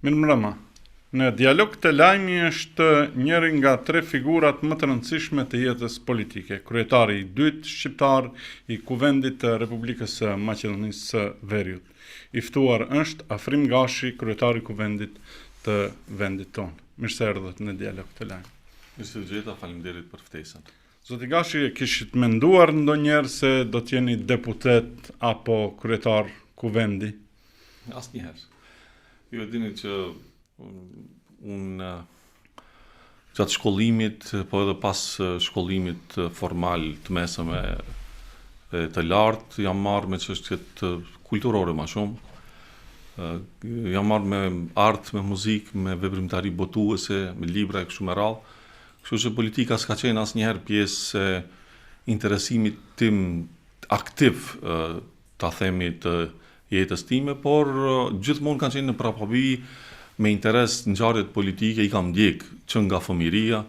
Mirëmbrëma. Në Dialog të Lajmi është njëri nga 3 figurat më të rëndësishme të jetës politike, kryetari i dytë shqiptar i Kuvendit të Republikës së Maqedonisë së Veriut. I ftuar është Afrim Gashi, kryetari i Kuvendit të vendit tonë. Mirë se erdhët në Dialog të Lajmi. Mirë se gjeta, faleminderit për ftesën. Zoti Gashi, kishit menduar ndonjëherë se do të jeni deputet apo kryetar Kuvendi? Asnjëherë. Ju e dini që unë gjatë shkollimit, po edhe pas shkollimit formal të mesëm e të lartë, jam marrë me çështjet kulturore më shumë. Jam marrë me art, me muzikë, me veprimtari botuese, me libra e kështu me radhë. Kështu që politika s'ka qenë asnjëherë pjesë e interesimit tim aktiv, ta themi, të jetës time, por gjithmonë kanë qenë në prapabi me interes në ngjarjet politike, i kam ndjek që nga fëmiria.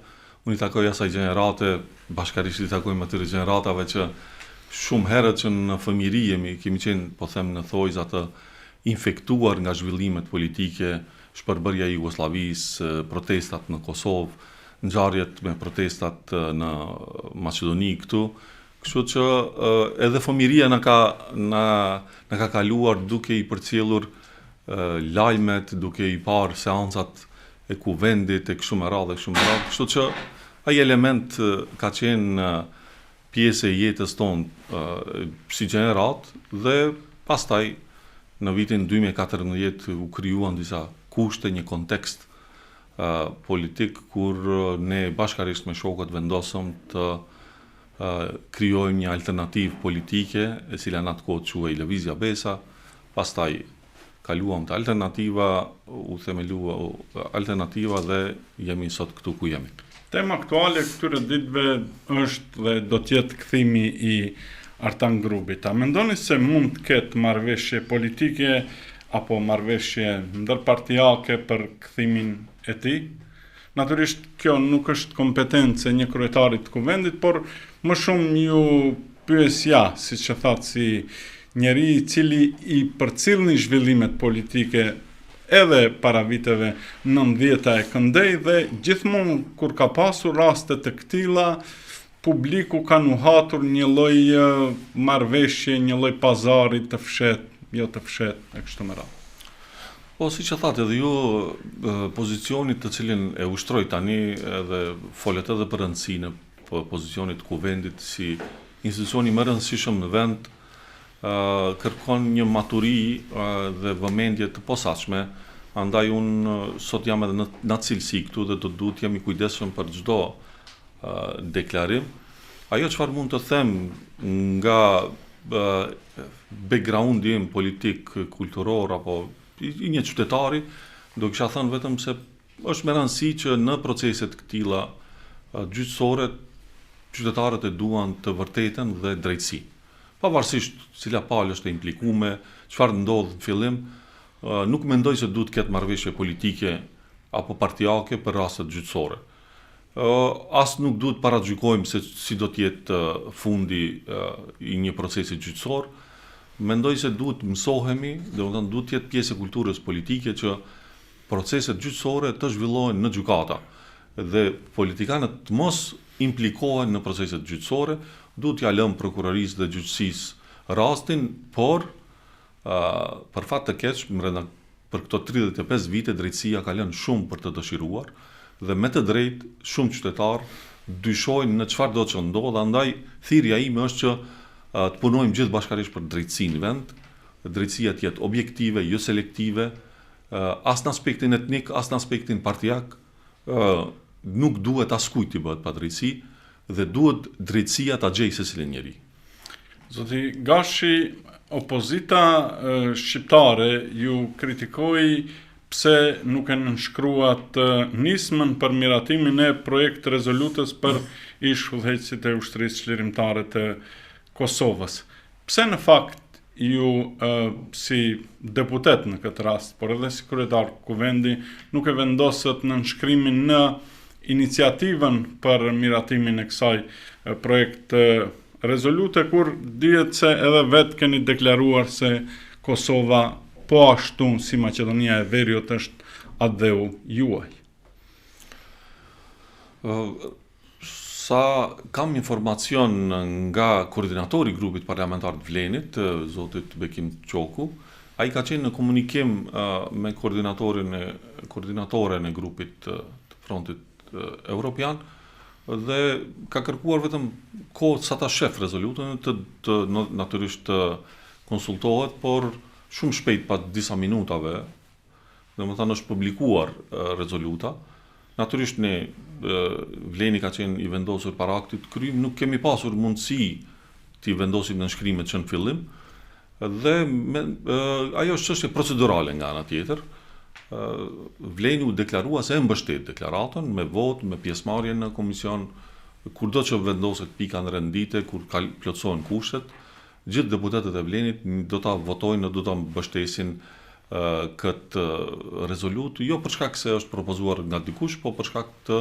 Unë i takoj asaj gjenerate, bashkarisht i takojmë atyre gjeneratave që shumë herët që në fëmiri kemi qenë, po them, në thojza të infektuar nga zhvillimet politike, shpërbërja e Jugosllavisë, protestat në Kosovë, ngjarjet me protestat në Maqedoni këtu. Kështu që edhe fëmiria na ka kaluar duke i përcjellur lajmet, duke i parë seancat e Kuvendit e kështu me radhë. Kështu që ai element ka qenë pjesë e jetës tonë si gjenerat, dhe pastaj në vitin 2014 u krijuan disa kushte, një kontekst politik kur ne bashkarisht me shokët vendosëm të krijojmë një alternativë politike, e cila në atë kohë quhej Lëvizja Besa. Pastaj kaluam te alternativa, u themelua alternativa dhe jemi sot këtu ku jemi. Tema aktuale këtyre ditëve është dhe do të jetë kthimi i Artan Grubit. A mendoni se mund të ketë marrëveshje politike apo marrëveshje ndërpartijake për kthimin e tij? Natyrisht kjo nuk është kompetencë e një kryetari të Kuvendit, por më shumë ju pyesja, siç e thatë, si njeri i cili i përcillni zhvillimet politike edhe para viteve 90 e këndej, dhe gjithmonë kur ka pasur raste të këtilla, publiku ka nuhatur një lloj marrëveshje, një lloj pazari të fshehtë, jo të fshehtë e kështu me radhë. Po, si që thatë edhe ju, pozicionit të cilin e ushtroj tani edhe folet edhe për rëndësinë e pozicionit Kuvendit si institucioni më rëndësishëm në vend, kërkon një maturi dhe vëmendje të posaçme. Andaj unë sot jam edhe në cilësi këtu dhe do duhet jam i kujdesshëm për çdo deklarim. Ajo çfarë mund të them nga backgroundi im politik, kulturor apo i një qytetari, do kisha thënë vetëm se është me rëndësi që në proceset këtilla gjyqësore qytetarët e duan të vërtetën dhe drejtësi. Pavarësisht cila palë është e implikume, çfarë ndodh në fillim, nuk mendoj se duhet ketë marrëveshje politike apo partijake për rastet gjyqësore. As nuk duhet paragjykojmë se si do të jetë fundi i një procesi gjyqësor. Mendoj se duhet mësohemi, domethënë duhet të jetë pjesë e kulturës politike që proceset gjyqësore të zhvillohen në gjykata dhe politikanët të mos implikohen në proceset gjyqësore. Duhet t'ia lëmë prokurorisë dhe gjyqësisë rastin, por për fat të keq, për këto 35 vite drejtësia ka lënë shumë për të dëshiruar, dhe me të drejtë shumë qytetarë dyshojnë në çfarë do të ndodhë. Andaj thirrja ime është që të punojmë gjithë bashkarisht për drejtësinë në vend, drejtësia të jetë objektive, jo selektive, as në aspektin etnik, as në aspektin partijak. Nuk duhet askujt të bëhet pa drejtësi, dhe duhet drejtësia ta gjejë secilin njeri. Zoti Gashi, opozita shqiptare ju kritikoi pse nuk e nënshkruat nismën për miratimin e projekt rezolutës për ish udhëheqësit e ushtrisë çlirimtare të Kosovës. Pse në fakt ju si deputet në këtë rast, por edhe si kryetar Kuvendi, nuk e vendosët në nënshkrimin në iniciativën për miratimin e kësaj projekt rezolute, kur dihet se edhe vetë keni deklaruar se Kosova po ashtu si Maqedonia e Veriut është adheu juaj? Sa kam informacion nga koordinatori i grupit parlamentar të Vlenit, zotit Bekim Qoku, ai ka qenë në komunikim me koordinatoren e grupit të Frontit Evropian dhe ka kërkuar vetëm kohë sa ta shef rezolutën të natyrisht të konsultohet, por shumë shpejt pas disa minutave, domethënë është publikuar rezoluta. Natyrisht ne Vleni ka qenë i vendosur para aktit të kryim, nuk kemi pasur mundësi t'i vendosim në nënshkrimet që në fillim, dhe ajo është çështje procedurale nga ana tjetër. Vleni u deklarua se e mbështet deklaratën me votë, me pjesëmarrje në komision, kurdo që vendoset pika në rendite, kur plotësohen kushtet, gjithë deputetët e Vlenit do ta votojnë, do ta mbështesin këtë rezolut, jo për shkak se është propozuar nga dikush, po për shkak të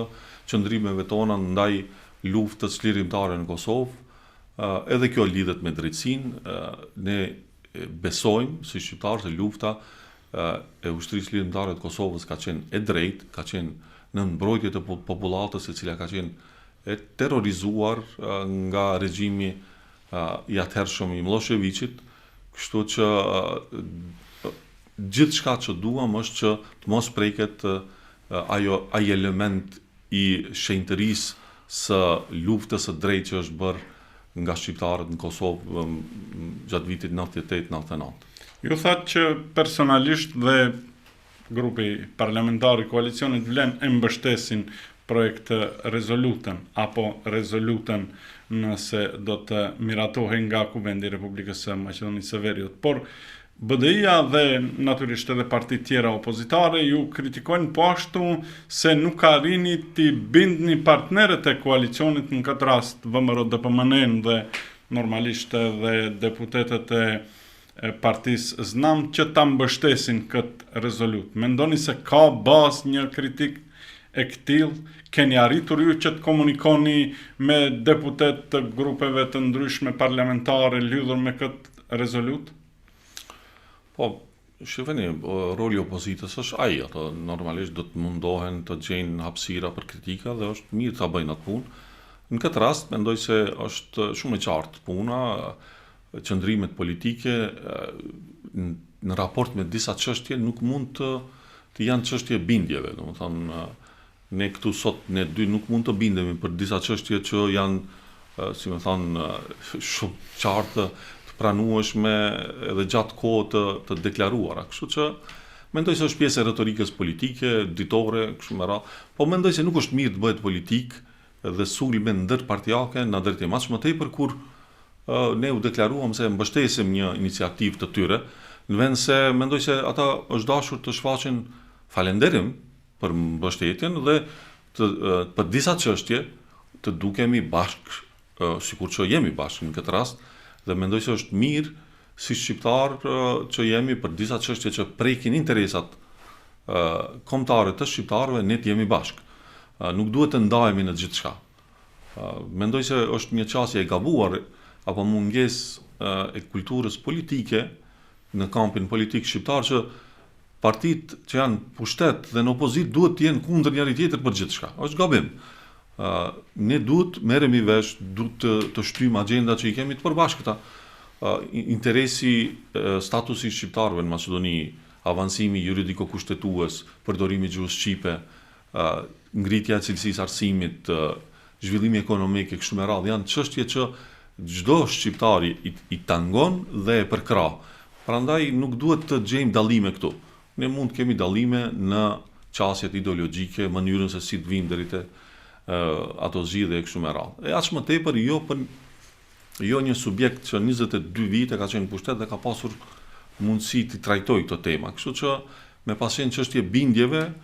qëndrimeve tona ndaj luftës çlirimtare në Kosovë. Edhe kjo lidhet me drejtsinë. Ne besojmë si shqiptarë se lufta e ushtrisë lirimtare të Kosovës ka qenë e drejtë, ka qenë në mbrojtje të popullatës e cila ka qenë e terrorizuar nga regjimi i atëhershëm i Miloševićit, kështu që gjithë shka që duam është që të mos preket ai element i shenjtërisë së luftës së drejtë që është bërë nga shqiptarët në Kosovë gjatë vitit 98-99. Ju thatë që personalisht dhe grupi parlamentar i koalicionit Vlen e mbështesin projekt rezolutën apo rezolutën nëse do të miratohen nga Kuvendi i Republikës së Maqedonisë së Veriut. Por BDI-a dhe natyrisht edhe partitë tjera opozitare ju kritikojnë po ashtu se nuk arrini t'i bindni partnerët e koalicionit, në këtë rast VMRO-DPMN dhe normalisht edhe deputetët e partisë Znam, që ta mbështesin këtë rezolut. Mendoni se ka bazë një kritik e këtill? Keni arritur ju që të komunikoni me deputet të grupeve të ndryshme parlamentare lidhur me këtë rezolut? Po, shifeni, roli opozitës është ai, ato normalisht do të mundohen të gjejnë hapësira për kritika dhe është mirë ta bëjnë atë punë. Në këtë rast mendoj se është shumë e qartë puna, qëndrimet politike në raport me disa çështje nuk mund të janë çështje bindjeve, domethënë ne këtu sot ne dy nuk mund të bindemi për disa çështje që janë, si më thonë, shumë qartë, pranueshme edhe gjatë kohë të deklaruara. Kështu që mendoj se është pjesë e retorikës politike, ditore, kështu me radhë, po mendoj se nuk është mirë të bëhet politikë dhe sulme ndërpartijake në drejtim, aq më tepër kur ne u deklaruam se mbështesim një iniciativë të tyre, në vend se mendoj se ata është dashur të shfaqin falënderim për mbështetjen dhe për disa çështje të dukemi bashkë, sikur që jemi bashkë në këtë rast. Dhe mendoj se është mirë si shqiptar që jemi për disa çështje që prekin interesat kombëtare të shqiptarëve, ne të jemi bashkë. Nuk duhet të ndahemi në gjithçka. Mendoj se është një qasje e gabuar apo mungesë e kulturës politike në kampin politik shqiptar që partitë që janë pushtet dhe në opozit duhet të jenë kundër njëri tjetër për gjithçka. Është gabim. Ne duhet merremi vesh, duhet të shtyjmë agenda që i kemi të përbashkëta. Interesi, statusi shqiptarëve në Maqedoni, avancimi juridiko-kushtetues, përdorimi i gjuhës shqipe, ngritja e cilësisë arsimit, zhvillimi ekonomik e kështu me radhë, janë çështje që çdo shqiptar i tangon dhe e përkrah. Prandaj nuk duhet të gjejmë dallime këtu. Ne mund të kemi dallime në qasjet ideologjike, mënyrën se si të vim deri te ato zgjidhje e kështu me radhë. E aq më tepër jo një subjekt që 22 vite ka qenë pushtet dhe ka pasur mundësi të trajtojë këtë temë. Kështu që me pasjen çështje bindjeve,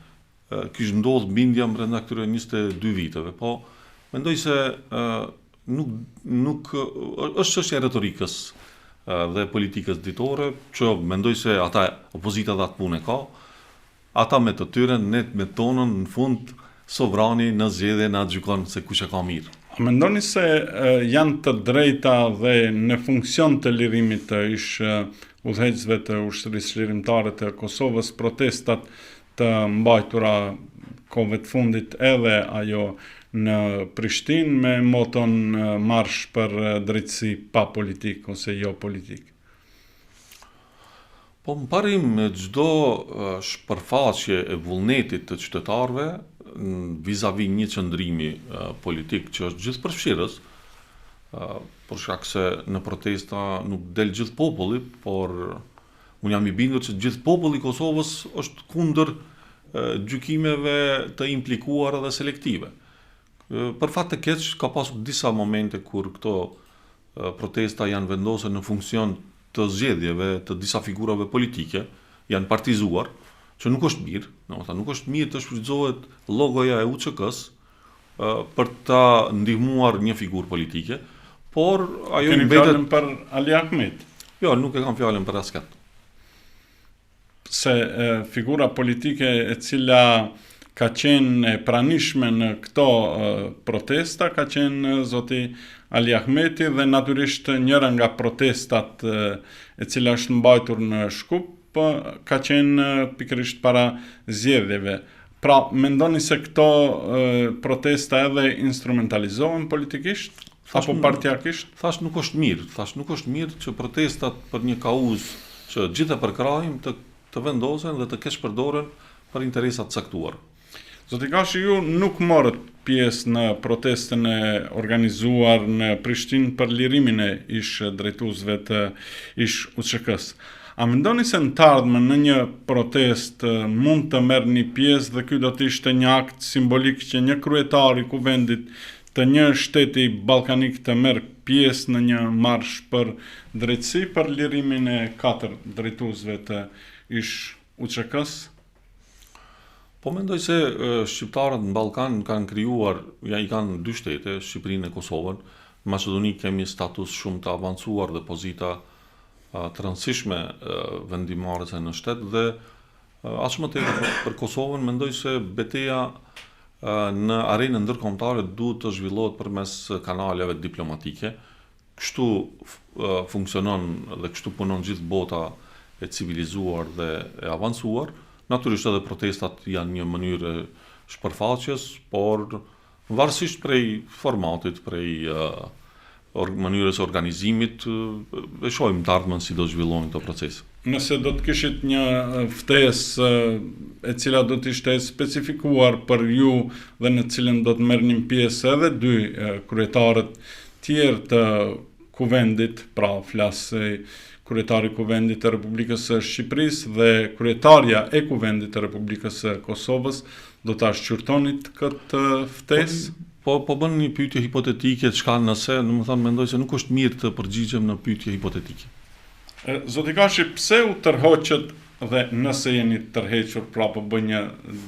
kishte ndodhur bindja brenda këtyre 22 viteve, po mendoj se nuk është çështje e retorikës dhe politikës ditore, që mendoj se ata opozita dhe atë punë ka, ata me të tyre, ne me tonën në fund sovrani në zgjedhje na gjykon se kush e ka mirë. A mendoni se janë të drejta dhe në funksion të lirimit të udhëheqësve të ushtrisë lirimtare të Kosovës protestat të mbajtura kohëve të fundit edhe ajo në Prishtinë me moton marsh për drejtësi pa politik ose jo politik? Po më parim çdo shpërfaqje e vullnetit të qytetarëve vis-a-vis një qëndrimi politik që është gjithë përfshirës, për shkak se në protesta nuk del gjithë populli, por unë jam i bindur që gjithë populli i Kosovës është kundër gjykimeve të implikuara dhe selektive. Për fat të keq ka pasur disa momente kur këto protesta janë vendosur në funksion të zgjedhjeve të disa figurave politike, janë partizuar, që nuk është mirë, nuk është mirë të shfrytëzohet logoja e UÇK-s për ta ndihmuar një figurë politike, por ajo Keni fjalën për Ali Ahmet? Jo, nuk e kam fjalën për askat. Se figura politike e cila ka qenë e pranishme në këto protesta, ka qenë zoti Ali Ahmeti dhe natyrisht njëra nga protestat e cila është mbajtur në Shkup, ka qenë pikërisht para zgjedhjeve. Pra, mendoni se këto protesta edhe instrumentalizohen politikisht? Apo partiakisht? Thash nuk është mirë që protestat për një kauzë që gjithë e përkrahim të vendosen dhe të keq përdoren për interesat caktuar. Zoti Gashi, ju nuk morët pjesë në protestën e organizuar në Prishtinë për lirimin e drejtuesve të UÇK-s. A mendoni se në të ardhmen në një protest mund të merrni pjesë dhe ky do të ishte një akt simbolik që një kryetar i kuvendit të një shteti ballkanik të merr pjesë në një marsh për drejtësi për lirimin e 4 drejtuesve të UÇK-s? Po mendoj se shqiptarët në Ballkan kanë krijuar, i kanë dy shtete, Shqipërinë e Kosovën. Në Maqedoni kemi status shumë të avancuar dhe pozita të rëndësishme vendimarrëse në shtet dhe aq më tepër për Kosovën mendoj se betejë në arenën ndërkombëtare duhet të zhvillohet përmes kanaleve diplomatike. Kështu funksionon dhe kështu punon gjithë bota e civilizuar dhe e avancuar. Natyrisht edhe protestat janë një mënyrë shpërfaqjes, por varësisht prej formatit, prej mënyrës organizimit, e shohim të ardhmen si do zhvillohen këto procese. Nëse do të kishit një ftesë e cila do të ishte specifikuar për ju dhe në cilën do të merrnin pjesë edhe dy kryetarët tjerë të kuvendit, pra flas kryetari i kuvendit të Republikës së Shqipërisë dhe kryetarja e kuvendit të Republikës së Kosovës, do ta shqyrtonit këtë ftesë? Po bën një pyetje hipotetike, çka nëse, domethënë mendoj se nuk është mirë të përgjigjem në pyetje hipotetike. Zoti Gashi, pse u tërhoqët dhe nëse jeni të tërhequr, pra po bëj një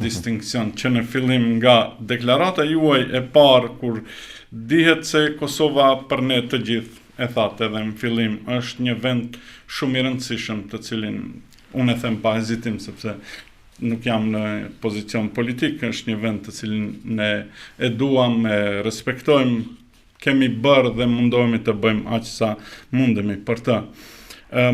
distinksion që në fillim nga deklarata juaj e parë kur dihet se Kosova për ne të gjithë, e thatë edhe në fillim, është një vend shumë i rëndësishëm të cilin unë e them pa hezitim sepse nuk jam në pozicion politik, është një vend të cilin ne e duam, e respektojmë, kemi bërë dhe mundohemi të bëjmë aq sa mundemi për të.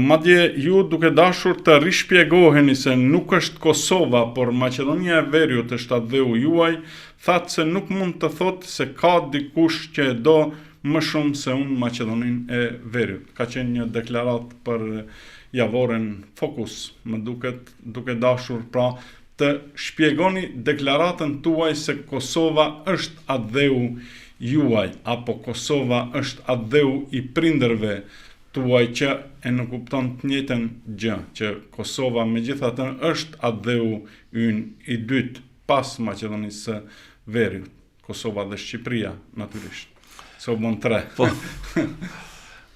Madje ju duke dashur të rishpjegoheni se nuk është Kosova, por Maqedonia e Veriut është atdheu juaj, thatë se nuk mund të thotë se ka dikush që e do më shumë se unë Maqedoninë e Veriut. Ka qenë një deklarat për javoren Fokus, më duke dashur pra të shpjegoni deklaratën tuaj se Kosova është atdheu juaj, apo Kosova është atdheu i prindërve tuaj që e në kupton të njëjtën gjë, që Kosova megjithatë është atdheu ynë i dytë pas Maqedonisë së Veriut, Kosova dhe Shqipëria natyrisht. So bon 3. Po,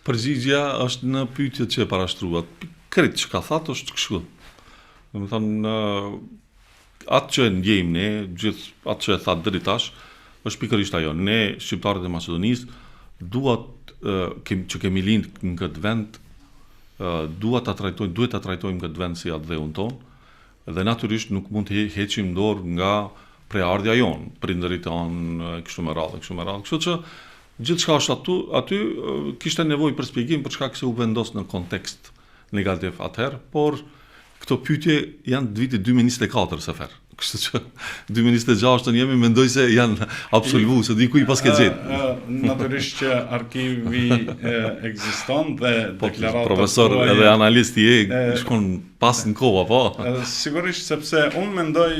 përgjigja është në pyetjet që e parashtruat. Krejt që ka thatë është kështu. Domethënë, atë që ndjejmë ne, gjithë atë që e thatë deri tash, është pikërisht ajo. Ne, shqiptarët e Maqedonisë, që kemi lindë në këtë vend, duhet ta trajtojmë këtë vend si atdheun tonë, dhe natyrisht nuk mund të heqim dorë nga preardhja jon, prindërit tanë, kështu me radhë. Kështu që gjithçka është aty kishte nevojë për shpjegim për shkak se u vendos në kontekst negativ atëherë, por këto pyetje janë të vitit 2024 sefer. Kështu që 2026 jemi mendoj se janë absolvu, se dikuj pas ke gjetë. Natyrisht që arkivi ekziston dhe deklaratat profesor tuaja- edhe analist shkon pas në kohë, po. Sigurisht sepse unë mendoj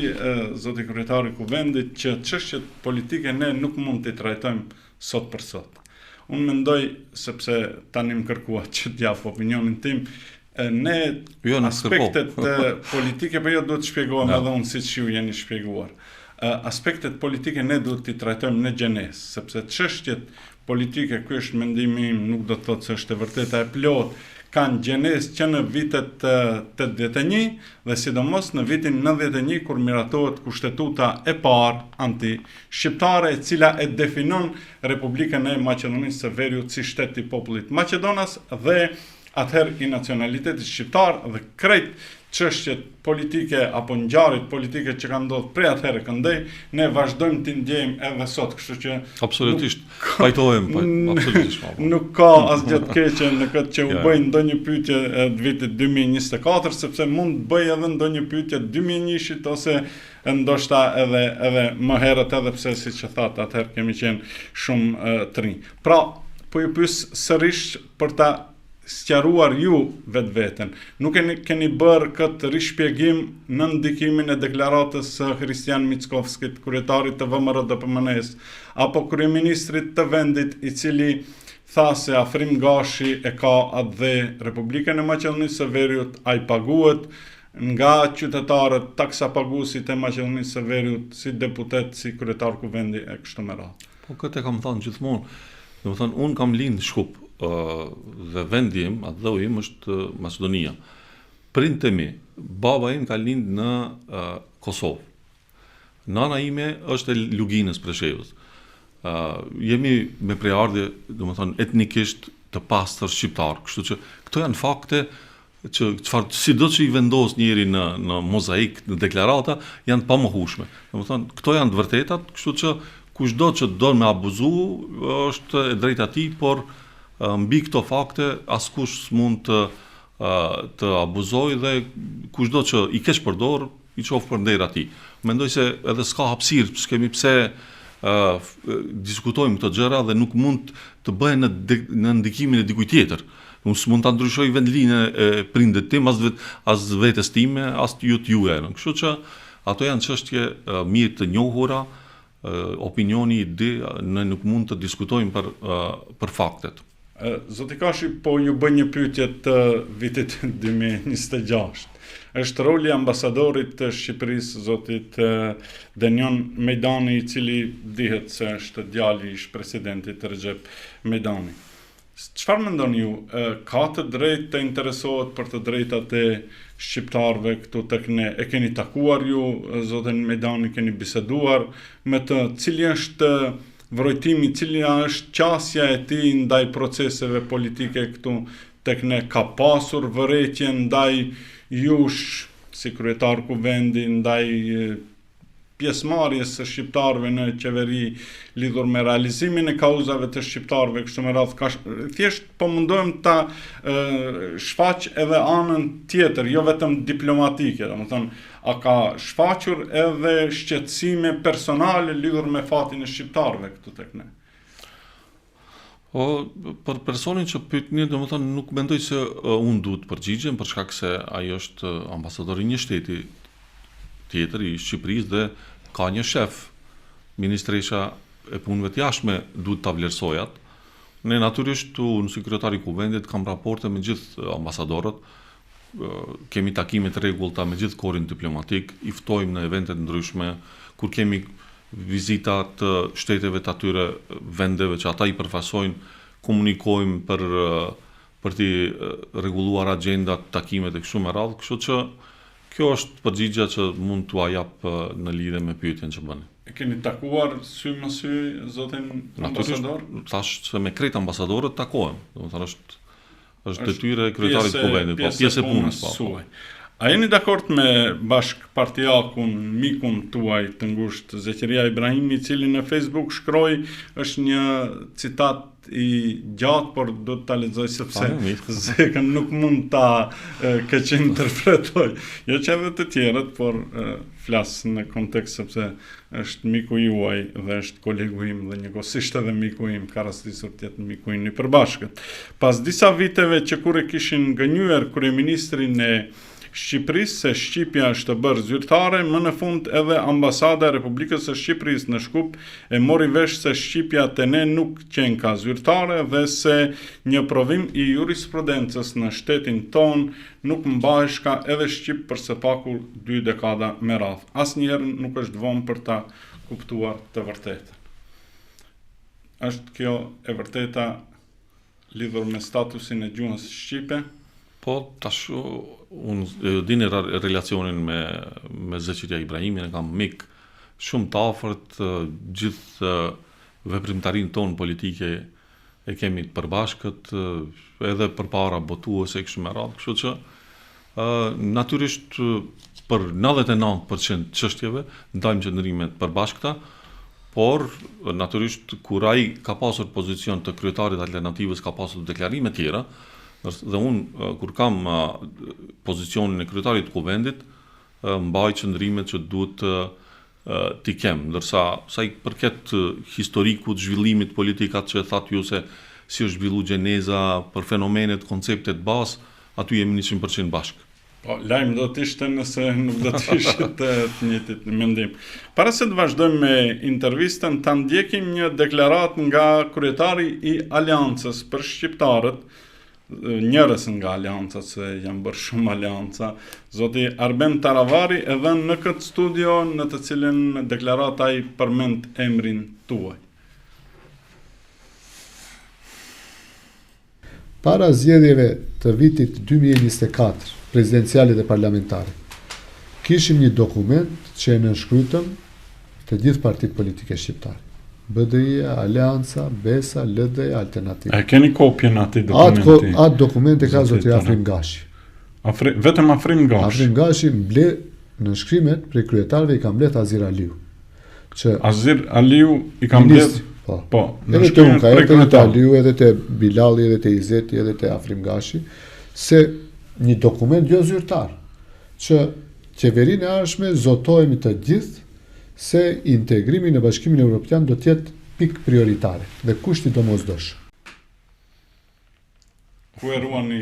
zoti kryetari i kuvendit që çështjet politike ne nuk mund t'i trajtojmë sot për sot. Unë mendoj sepse tani më kërkuat që t'jap opinionin tim, ne Jo, nuk aspektet politike, po jo duhet të shpjegohem Ja. edhe unë siç ju jeni shpjeguar. Aspektet politike ne duhet t'i trajtojmë në gjenesë, sepse çështjet politike, ky është mendimi im, nuk do të thotë se është e vërteta e plot, kanë gjenesë që në vitet 81 dhe sidomos në vitin 91 kur miratohet kushtetuta e parë anti-shqiptare e cila e definon Republikën e Maqedonisë së Veriut si shtet i popullit Maqedonas dhe atëherë i nacionalitetit shqiptar dhe krejt çështjet politike apo ngjarjet politike që kanë ndodhur prej atëherë këndej, ne vazhdojmë t'i ndjejmë edhe sot, kështu që Absolutisht. Pajtohem, absolutisht. Po. nuk ka asgjë të keqe në këtë që u Ja. bëj ndonjë pyetje të vitit 2024, sepse mund të bëj edhe ndonjë pyetje 2001-shit ose ndoshta edhe më herët, edhe pse siç e thatë atëherë kemi qenë shumë të rinj. Pra, po ju pyes sërish për ta sqaruar ju vetveten. Nuk keni bërë këtë rishpjegim në ndikimin e deklaratës së Hristian Mickovskit, kryetarit të VMRDPMN-s, apo kryeministrit të vendit i cili tha se Afrim Gashi e ka atë dhe Republikën e Maqedonisë së Veriut, ai paguhet nga qytetarët taksapaguesit e Maqedonisë së Veriut si deputet, si kryetar kuvendi e kështu me radhë. Po këtë e kam thënë gjithmonë. Domethënë unë kam lind në Shkup dhe vendi im, atë dheu im është Maqedonia. Prindët e mi, baba im ka lind në Kosovë. Nana ime është e Luginës Preshevës. Jemi me preardhje, domethënë etnikisht të pastër shqiptar, kështu që këto janë fakte që çfarë sido që i vendos njëri në mozaik, në deklarata, janë të pamohueshme. Domethënë këto janë të vërtetat, kështu që kushdo që do me abuzu është e drejta tij, por mbi këto fakte askush s'mund të abuzoj dhe kushdo që i keq përdor i qof për nder atij. Mendoj se edhe s'ka hapësirë, s'kemi pse diskutojmë këto gjëra dhe nuk mund të bëhen në ndikimin e dikujt tjetër. Unë s'mund ta ndryshoj vendlinjën e prindit tim, as vetes time, as juaj. Kështu që ato janë çështje mirë të njohura, opinioni i di, ne nuk mund të diskutojmë për faktet. Zoti Kashi, po ju bën një pyetje të vitit 2026. Është roli ambasadorit të Shqipërisë, zotit Denion Mejdani, i cili dihet se është djali i presidentit Recep Mejdani. Çfarë mendoni ju? Ka të drejtë të interesohet për të drejtat e shqiptarëve këtu tek ne? E keni takuar ju zotin Mejdani, keni biseduar me të, cili është vrojtimi, cila është qasja e tij ndaj proceseve politike këtu tek ne? Ka pasur vërejtje ndaj jush si kryetar kuvendi, ndaj pjesëmarrjes së shqiptarëve në qeveri lidhur me realizimin e kauzave të shqiptarëve kështu me radhë, thjesht po mundohem ta shfaq edhe anën tjetër, jo vetëm diplomatike, domethënë a ka shfaqur edhe shqetësime personale lidhur me fatin e shqiptarëve këtu tek ne? Po, për personin që pyetni, domethënë nuk mendoj se unë duhet përgjigjem për shkak se ai është ambasador i një shteti tjetër i Shqipërisë dhe ka një shef. Ministresha e punëve të jashtme duhet ta vlerësoj atë. Ne natyrisht unë si kryetar i kuvendit kam raporte me gjithë ambasadorët, kemi takime të rregullta me gjithë korrin diplomatik, i ftojmë në evente të ndryshme, kur kemi vizita të shteteve të atyre vendeve që ata i përfaqësojnë, komunikojmë për të rregulluar agendat, takimet e kështu me radhë, kështu që kjo është përgjigja që mund t'ua jap në lidhje me pyetjen që bëni. E keni takuar sy më sy zotin ambasador? Thash se me krejt ambasadorët takohem. Domethënë është detyrë e kryetarit të kuvendit, po pjesë e punës, po. A jeni dakord me bashkëpartiakun, mikun tuaj të ngushtë, Zeqeria Ibrahimi, i cili në Facebook shkroi, është një citat i gjatë, por do të ta lexoj sepse Zekën nuk mund ta keq interpretoj. Jo që edhe të tjerët, por flas në kontekst sepse është miku juaj dhe është kolegu im dhe njëkohësisht edhe miku im, ka rastisur të jetë miku im i përbashkët. Pas disa viteve që kur e kishin gënjur kryeministrin e Shqipërisë se Shqipja është të bërë zyrtare, më në fund edhe ambasada e Republikës së Shqipërisë në Shkup e mori vesh se Shqipja te ne nuk qenë ka zyrtare dhe se një provim i jurisprudencës në shtetin ton nuk mbaheshka edhe Shqip për së paku 2 dekada me radhë. Asnjëherë nuk është vonë për ta kuptuar të vërtetën. Është kjo e vërteta lidhur me statusin e gjuhës shqipe? Po, tash unë dini relacionin me Zeqeria Ibrahimin, e kam mik shumë të afërt, gjithë veprimtarinë tonë politike e kemi të përbashkët, edhe përpara botuese e kështu me radhë, kështu që natyrisht për 99% çështjeve ndajmë qëndrime të përbashkëta, por natyrisht kur ai ka pasur pozicion të kryetarit alternativës, ka pasur deklarime tjera, dhe unë, kur kam pozicionin e kryetarit të kuvendit, mbaj qëndrimet që duhet t'i kem. Ndërsa, sa i përket historikut, zhvillimit politikat që thatë ju se si është zhvillu gjeneza për fenomenet, konceptet bas, aty jemi 100% bashkë. Po, lajmë do t'ishte nëse nuk do t'ishte të njëjtit mendim. Para se të vazhdojmë me intervistën, ta ndjekim një deklarat nga kryetari i Aleancës për Shqiptarët, njërës nga Aleanca, se janë bërë shumë Aleanca, zoti Arben Taravari, edhe në këtë studio në të cilin deklarata i përmend emrin tuaj. Para zgjedhjeve të vitit 2024, prezidenciale dhe parlamentare, kishim një dokument që e nënshkruajtëm të gjithë partitë politike shqiptare. BDI, Aleanca, Besa, LD, Alternativa. E keni kopjen atij dokumenti? Atë dokumente ka zoti Afrim Gashi. Vetëm Afrim Gashi? Afrim Gashi ble në shkrimet prej kryetarëve i ka mbledh Azir Aliu. Azir Aliu i ka mbledh? Po. Edhe të unë ka edhe të Aliu, edhe të Bilali, edhe të Izeti, edhe të Afrim Gashi, se një dokument jo zyrtar, që qeverinë e ardhshme zotojmë të gjithë se integrimi në Bashkimin Evropian do t'jetë pikë prioritare dhe kushti domosdoshëm. Ku e ruani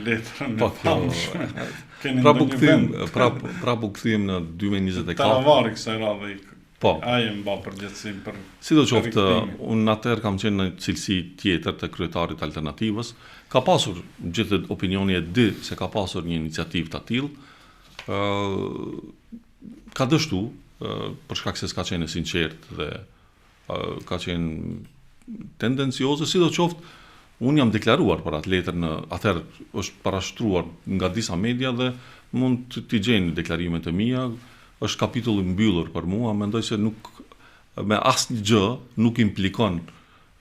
letrën e famshme? Pra bu kthiem në 2024. Taravari kësaj radhe i Po. Ai mba përgjegjësim për. Sidoqoftë, unë atëherë kam qenë në cilësi tjetër të kryetarit alternativës. Ka pasur gjithë opinioni e di se ka pasur një iniciativë të tillë. Ka dështu për shkak se s'ka qenë sinqert dhe ka qenë tendencioze, sidoqoftë unë jam deklaruar për atë letër në atëherë është parashtruar nga disa media dhe mund t'i gjeni deklarimet e mia, është kapitulli mbyllur për mua, mendoj se nuk me asnjë gjë nuk implikon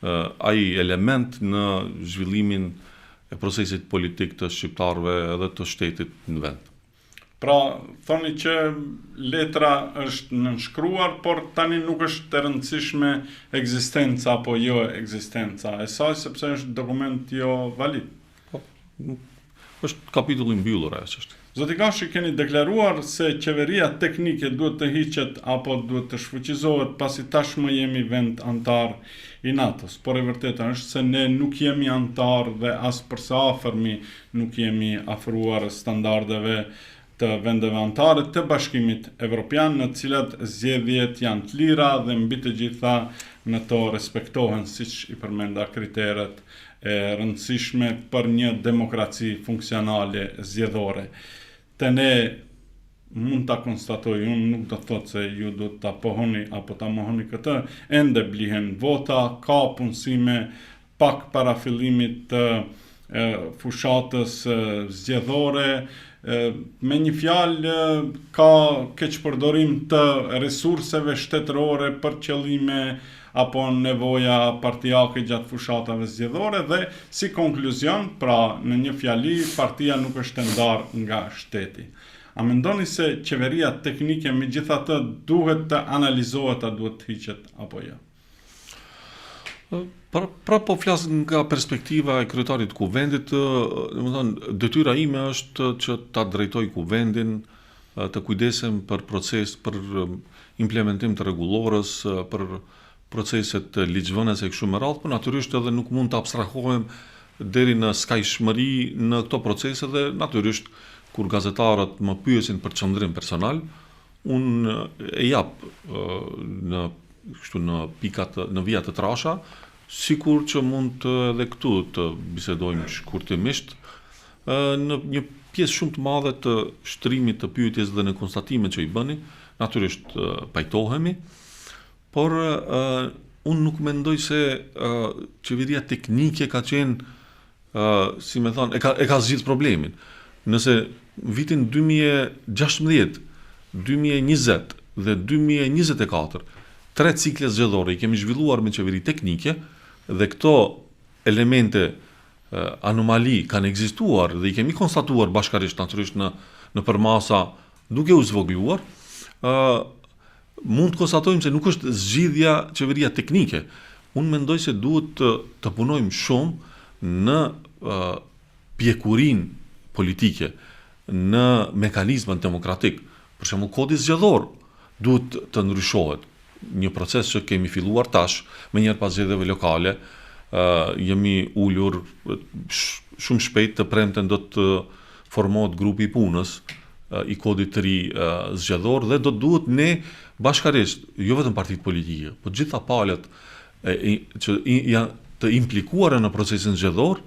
ai element në zhvillimin e procesit politik të shqiptarëve edhe të shtetit në vend. Pra, thoni që letra është nënshkruar, por tani nuk është e rëndësishme ekzistenca apo jo ekzistenca e saj, sepse është dokument jo valid. Po, është kapitulli mbyllur ajo çështje. Zoti Gashi, keni deklaruar se qeveria teknike duhet të hiqet apo duhet të shfuqizohet pasi tashmë jemi vend antar i NATO-s. Por e vërteta është se ne nuk jemi antar dhe as përse afërmi nuk jemi afruar standardeve të vendeve antare të Bashkimit Evropian, në cilat zgjedhjet janë të lira dhe mbi të gjitha në to respektohen, siç i përmenda, kriteret e rëndësishme për një demokraci funksionale zgjedhore. Te ne mund ta konstatoj, unë nuk do të thotë se ju do ta pohoni apo ta mohoni këtë, ende blihen vota, ka punësime pak para fillimit të fushatës zgjedhore. Me një fjalë, ka keqpërdorim të resurseve shtetërore për qëllime apo nevoja partijake gjatë fushatave zgjedhore dhe si konkluzion, pra në një fjali, partia nuk është ndarë nga shteti. A mendoni se qeveria teknike megjithatë duhet të analizohet, a duhet të hiqet apo jo? Pra po flas nga perspektiva e kryetarit të kuvendit, domethënë detyra ime është që ta drejtoj kuvendin, të kujdesem për proces, për implementim të rregullorës, për proceset ligjvënëse e kështu me radhë, por natyrisht edhe nuk mund të abstrahohem deri në skajshmëri në këto procese dhe natyrisht kur gazetarët më pyesin për qëndrim personal, unë e jap në pikat, në vija të trasha, sikur që mund të edhe këtu të bisedojmë shkurtimisht në një pjesë shumë të madhe të shtrimit të pyetjes dhe në konstatimet që i bëni, natyrisht pajtohemi, por unë nuk mendoj se qeveria teknike ka qenë, si me thonë, e ka zgjidhur problemin. Nëse vitin 2016, 2020 dhe 2024, 3 cikle zgjedhore i kemi zhvilluar me qeveri teknike dhe këto elemente anomali kanë ekzistuar dhe i kemi konstatuar bashkarisht natyrisht në përmasa duke u zvogluar, mund të konstatojmë se nuk është zgjidhja qeveria teknike. Unë mendoj se duhet të punojmë shumë në pjekurin politike, në mekanizmën demokratik. Për shembull, kodi zgjedhor duhet të ndryshohet. Një proces që kemi filluar tash, me njërë pas zgjedhjeve lokale, jemi ullur shumë shpejt, të premten do të formohet grupi i punës i kodit të ri zgjedhor dhe do duhet ne bashkarisht, jo vetëm partitë politike, por gjitha palët që janë të implikuara në procesin zgjedhor,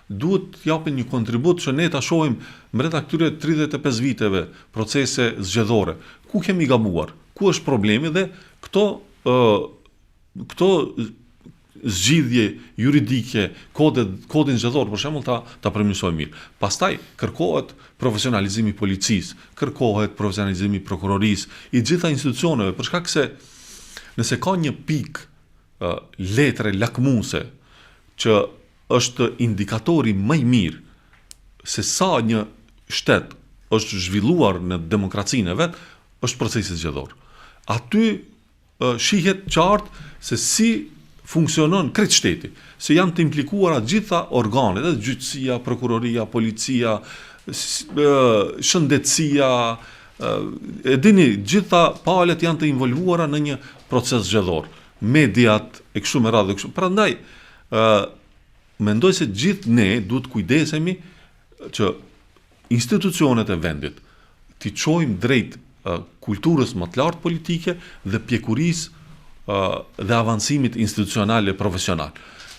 duhet japin një kontribut që ne ta shohim mbreta këtyre 35 viteve procese zgjedhore. Ku kemi gabuar? Ku është problemi dhe këto zgjidhje juridike, kodin zgjedhor për shembull ta përmirësojmë mirë. Pastaj kërkohet profesionalizimi i policisë, kërkohet profesionalizimi i prokurorisë, i gjitha institucioneve, për shkak se nëse ka një pikë letre lakmuse që është indikatori më i mirë se sa një shtet është zhvilluar në demokracinë e vet, është procesi zgjedhor. Aty shihet qartë se si funksionon krejt shteti, se janë të implikuara gjitha organet, edhe gjyqësia, prokuroria, policia, shëndetësia, e dini, gjitha palët janë të involvuara në një proces zgjedhor. Mediat e kështu me radhë e kështu. Prandaj, mendoj se gjithë ne duhet kujdesemi që institucionet e vendit t'i çojmë drejt kulturës më të lartë politike dhe pjekurisë dhe avancimit institucional e profesional.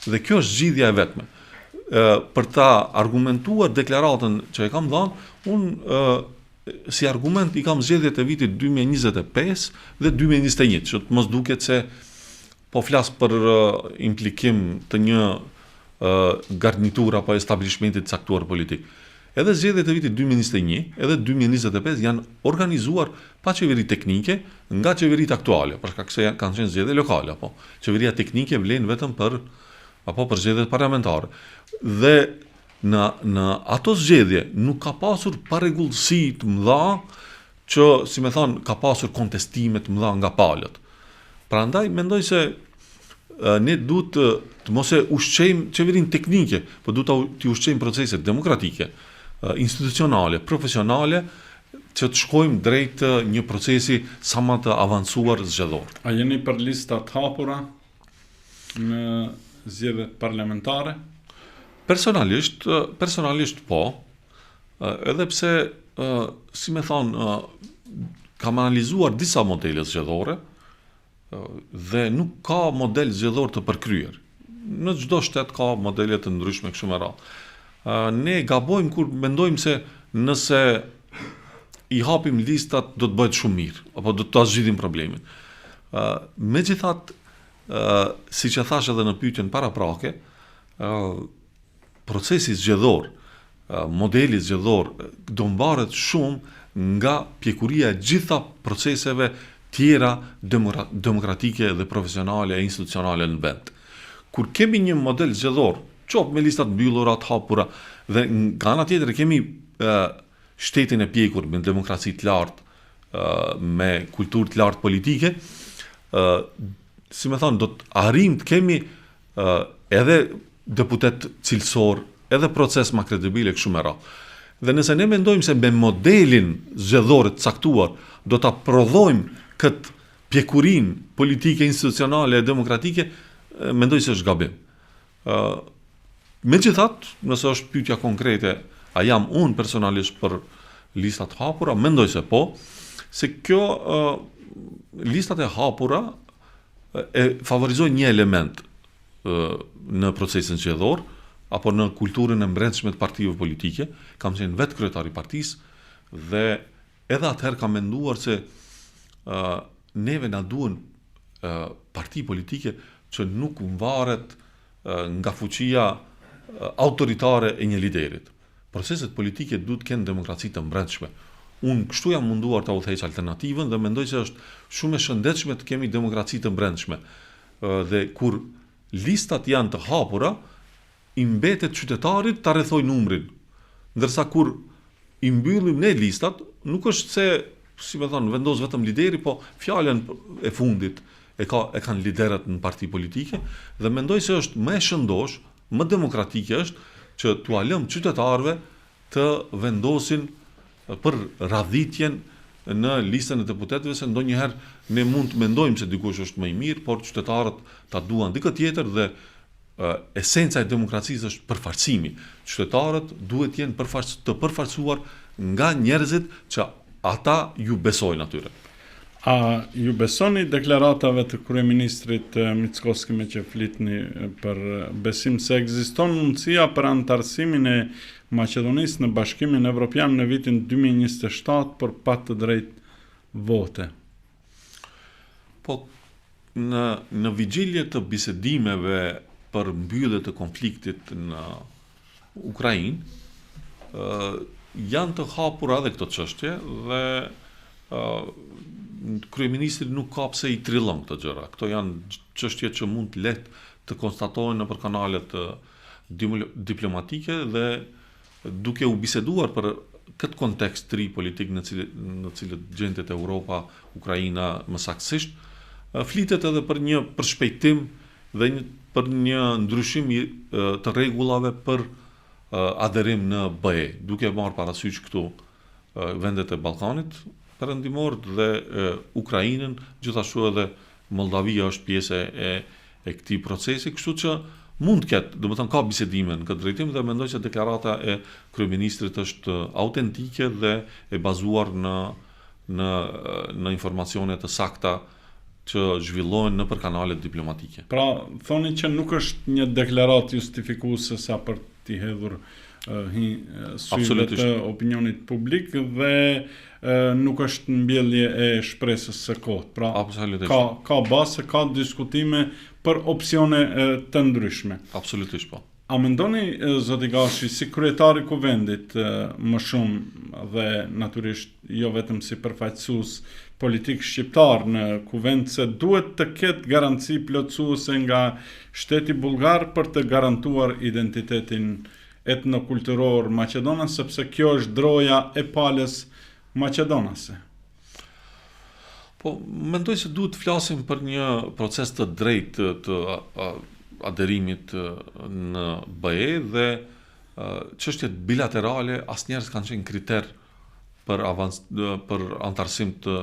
Dhe kjo është zgjidhja e vetme. Për ta argumentuar deklaratën që e kam dhënë, unë si argument i kam zgjedhjet e vitit 2025 dhe 2021, që të mos duket se po flas për implikim të një garnitur apo establishmentit caktuar politik. Edhe zgjedhjet e vitit 2021 edhe 2025 janë organizuar pa qeveri teknike nga qeverit aktuale, për shkak se kanë qenë zgjedhje lokale, apo qeveria teknike vlen vetëm për zgjedhjet parlamentare. Dhe në ato zgjedhje nuk ka pasur parregullsi të mëdha që, si më thon, ka pasur kontestime të mëdha nga palët. Prandaj mendoj se ne duhet të mos e ushqejmë qeverinë teknike, por duhet të ushqejmë proceset demokratike, institucionale, profesionale, që të shkojmë drejt një procesi sa më të avancuar zgjedhor. A jeni për lista të hapura në zgjedhjet parlamentare? Personalisht po, edhe pse, si me thonë, kam analizuar disa modele zgjedhore dhe nuk ka model zgjedhor të përkryer. Në çdo shtet ka modele të ndryshme kështu me radhë. Ne gabojmë kur mendojmë se nëse i hapim listat do të bëhet shumë mirë, apo do të zgjidhim problemin. Megjithatë, siç e thash edhe në pyetjen paraprake, procesi zgjedhor, modeli zgjedhor do mbaret shumë nga pjekuria e gjitha proceseve tjera demokratike dhe profesionale e institucionale në vend. Kur kemi një model zgjedhor, qoftë me listat mbyllura të hapura, dhe nga ana tjetër kemi shtetin e pjekur me demokraci të lartë, me kulturë të lartë politike, si me thonë, do të arrim të kemi edhe deputet cilësor, edhe proces ma kredibil e kështu me radhë. Dhe nëse ne mendojmë se me modelin zgjedhor të caktuar do ta prodhojmë këtë pjekurin politike, institucionale e demokratike, mendoj se është gabim. Megjithatë, nëse është pyetja konkrete, a jam unë personalisht për listat hapura, mendoj se po, se kjo listat e hapura e favorizojnë një element në procesin zgjedhor apo në kulturën e brendshme të partive politike. Kam qenë vetë kryetari i partisë dhe edhe atëherë kam menduar se neve na duhen parti politike që nuk varet nga fuqia autoritare e një liderit. Proceset politike duhet të kenë demokraci të brendshme. Unë kështu jam munduar të udhëheq alternativën dhe mendoj se është shumë e shëndetshme të kemi demokraci të brendshme. Dhe kur listat janë të hapura, i mbetet qytetarit ta rrethoj numrin. Ndërsa kur i mbyllim ne listat, nuk është se, si me thonë, vendos vetëm lideri, po fjalën e fundit e kanë liderët në parti politike, dhe mendoj se është më e shëndosh, më demokratike është që t'u lëm qytetarëve të vendosin për radhitjen në listën e deputetëve, se ndonjëherë ne mund të mendojmë se dikush është më i mirë, por qytetarët ta duan dikë tjetër dhe esenca e demokracisë është përfaqësimi. Qytetarët duhet të jenë të përfaqësuar nga njerëzit që ata ju besojnë atyre. A ju besoni deklaratave të kryeministrit Mickoski me që flitni për besim se ekziston mundësia për antarësimin e Maqedonisë në Bashkimin Evropian në vitin 2027 për pa të drejtë vote? Po, në vigjilje të bisedimeve për mbyllje të konfliktit në Ukrainë, janë të hapura edhe këto çështje dhe kryeministri nuk ka pse i trillon këto gjëra. Këto janë çështje që mund lehtë të konstatohen nëpër kanalet diplomatike dhe duke u biseduar për këtë kontekst të ri politik në cilët gjendet Europa, Ukraina më saktësisht, flitet edhe për një përshpejtim dhe për një ndryshim të rregullave për aderim në BE, duke marrë parasysh këtu vendet e Ballkanit perëndimor dhe Ukrainën, gjithashtu edhe Moldavia është pjesë e këtij procesi, kështu që mund të ketë, domethënë ka bisedime në këtë drejtim dhe mendoj se deklarata e kryeministrit është autentike dhe e bazuar në informacione të sakta që zhvillohen nëpër kanalet diplomatike. Pra, thoni që nuk është një deklaratë justifikuese sa për t'i hedhur syve të opinionit publik dhe nuk është mbjellje e shpresës së kohët. Pra, ka bazë, ka diskutime për opsione të ndryshme. Absolutisht po. A mendoni, zoti Gashi, si kryetari i kuvendit më shumë dhe natyrisht jo vetëm si përfaqësues politik shqiptar në kuvend, se duhet të ketë garanci plotësuese nga shteti bullgar për të garantuar identitetin etnokulturor maqedonas, sepse kjo është droja e palës maqedonase? Po, mendoj se duhet të flasim për një proces të drejtë të aderimit në BE dhe çështjet bilaterale asnjëherë s'kan qenë kriter për antarësim të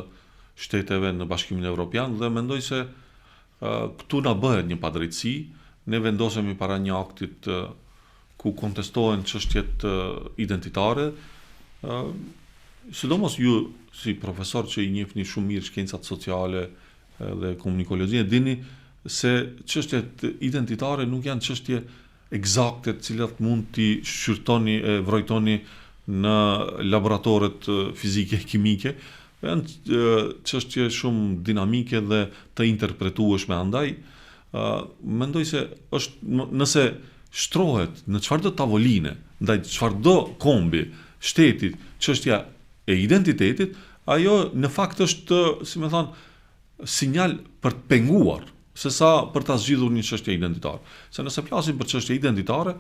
shteteve në Bashkimin Evropian dhe mendoj se këtu na bëhet një padrejtësi. Ne vendosemi para një aktit ku kontestohen çështjet identitare. Sidomos ju si profesor që i njihni shumë mirë shkencat sociale dhe komunikologjia, dini se çështjet identitare nuk janë çështje eksakte të cilat mund t'i shqyrtoni e vrojtoni në laboratoret fizike e kimike, janë çështje shumë dinamike dhe të interpretueshme. Andaj mendoj se është, nëse shtrohet në çfarëdo tavoline, ndaj çfarëdo kombi shtetit çështja e identitetit, ajo në fakt është, si më thon, sinjal për të penguar sesa për ta zgjidhur një çështje identitare. Se nëse flasim për çështje identitare,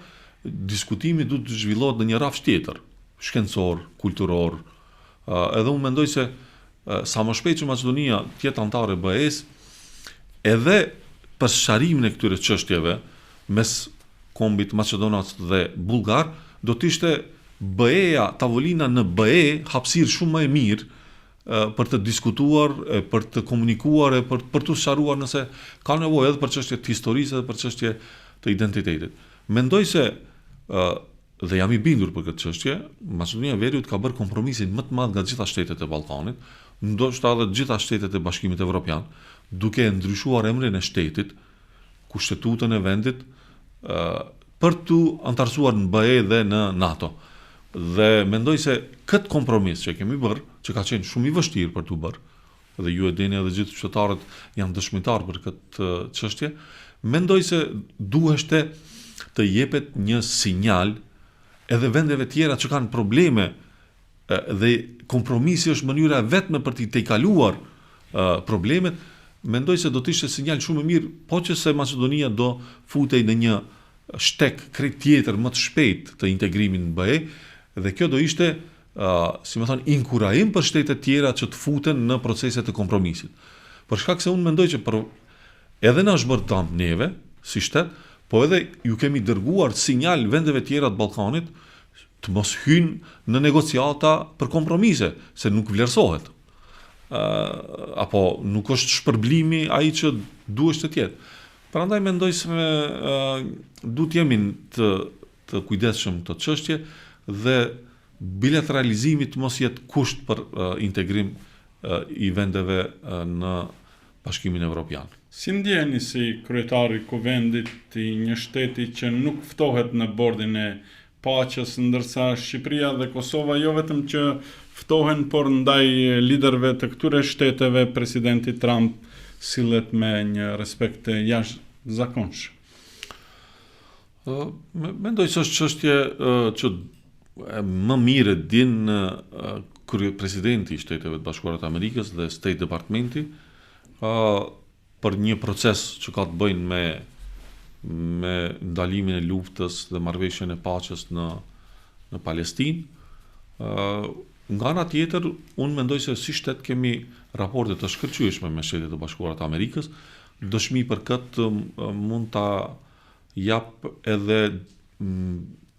diskutimi duhet të zhvillohet në një rrafsh tjetër. shkencor, kulturor. Edhe unë mendoj se sa më shpejt që Maqedonia tjetë antare BE-s, edhe për sharimin e këtyre çështjeve mes kombit maqedonas dhe bullgar, do të ishte BE-ja, tavolina në BE, hapësirë shumë më e mirë për të diskutuar, për të komunikuar, për të sqaruar nëse ka nevojë edhe për çështje të historisë edhe për çështje të identitetit. Mendoj se dhe jam i bindur për këtë çështje, Maqedonia e Veriut ka bërë kompromisin më të madh nga të gjitha shtetet e Ballkanit, ndoshta edhe të gjitha shtetet e Bashkimit Evropian, duke ndryshuar emrin e shtetit, kushtetutën e vendit, për të antarësuar në BE dhe në NATO. Dhe mendoj se këtë kompromis që kemi bërë, që ka qenë shumë i vështirë për të bërë, dhe ju e dini edhe gjithë qytetarët janë dëshmitar për këtë çështje, mendoj se duheshte të jepet një sinjal edhe vendeve tjera që kanë probleme dhe kompromisi është mënyra vetme për t'i tejkaluar problemet, mendoj se do të ishte sinjal shumë i mirë, po që se Maqedonia do futej në një shtek krejt tjetër më të shpejt të integrimin në BE, dhe kjo do ishte, si më thonë, inkurajim për shtetet tjera që të futen në proceset e kompromisit. Për shkak se unë mendoj që edhe na është bërë dëm neve, si shtet, po edhe ju kemi dërguar sinjal vendeve tjera të Ballkanit të mos hynë në negociata për kompromise, se nuk vlerësohet. Apo nuk është shpërblimi ai që duhet të jetë. Prandaj mendoj se duhet jemi të kujdesshëm këtë çështje dhe bilateralizimi të mos jetë kusht për integrim i vendeve në Bashkimin Evropian. Si ndjeni si kryetari kuvendit i një shteti që nuk ftohet në bordin e paqes, ndërsa Shqipëria dhe Kosova jo vetëm që ftohen, por ndaj liderëve të këtyre shteteve presidenti Trump sillet me një respekt të jashtëzakonshëm? Mendoj se është çështje që më mirë din presidenti i Shteteve të Bashkuara të Amerikës dhe State Departmenti për një proces që ka të bëjnë me ndalimin e luftës dhe marrëveshjen e paqes në Palestinë. Nga ana tjetër, unë mendoj se si shtet kemi raporte të shkëlqyeshme me Shtetet e Bashkuara të Amerikës. Dëshmi për këtë mund ta jap edhe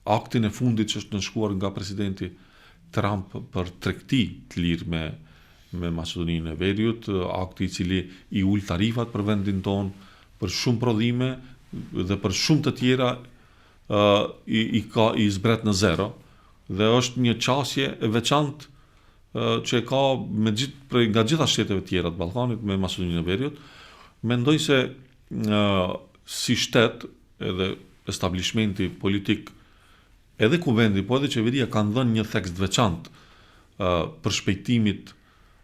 aktin e fundit që është nënshkruar nga presidenti Trump për tregti të lirë me Maqedoninë e Veriut, akti i cili i ul tarifat për vendin tonë, për shumë prodhime dhe për shumë të tjera i zbret në zero, dhe është një qasje e veçantë që ka nga gjitha shteteve tjera të Ballkanit me Maqedoninë e Veriut. Mendoj se si shtet edhe establishmenti politik, edhe kuvendi, po edhe qeveria kanë dhënë një tekst veçantë për shpejtimit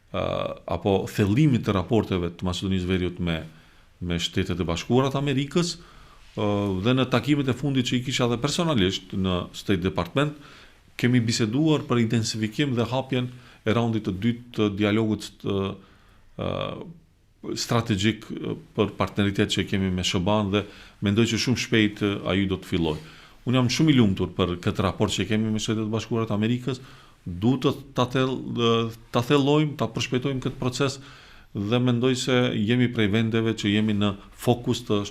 apo thellimit të raporteve të Maqedonisë së Veriut me Shtetet e Bashkuara të Amerikës, dhe në takimet e fundit që i kisha dhe personalisht në State Department, kemi biseduar për intensifikim dhe hapjen e raundit të dytë të dialogut strategjik për partneritet që kemi me SHBAN, dhe mendoj që shumë shpejt ai do të fillojë. Unë jam shumë i lumtur për këtë raport që kemi me Shtetet e Bashkuara të Amerikës, duhet ta thellojmë, ta përshpejtojmë këtë proces, dhe mendoj se jemi prej vendeve që jemi në fokus të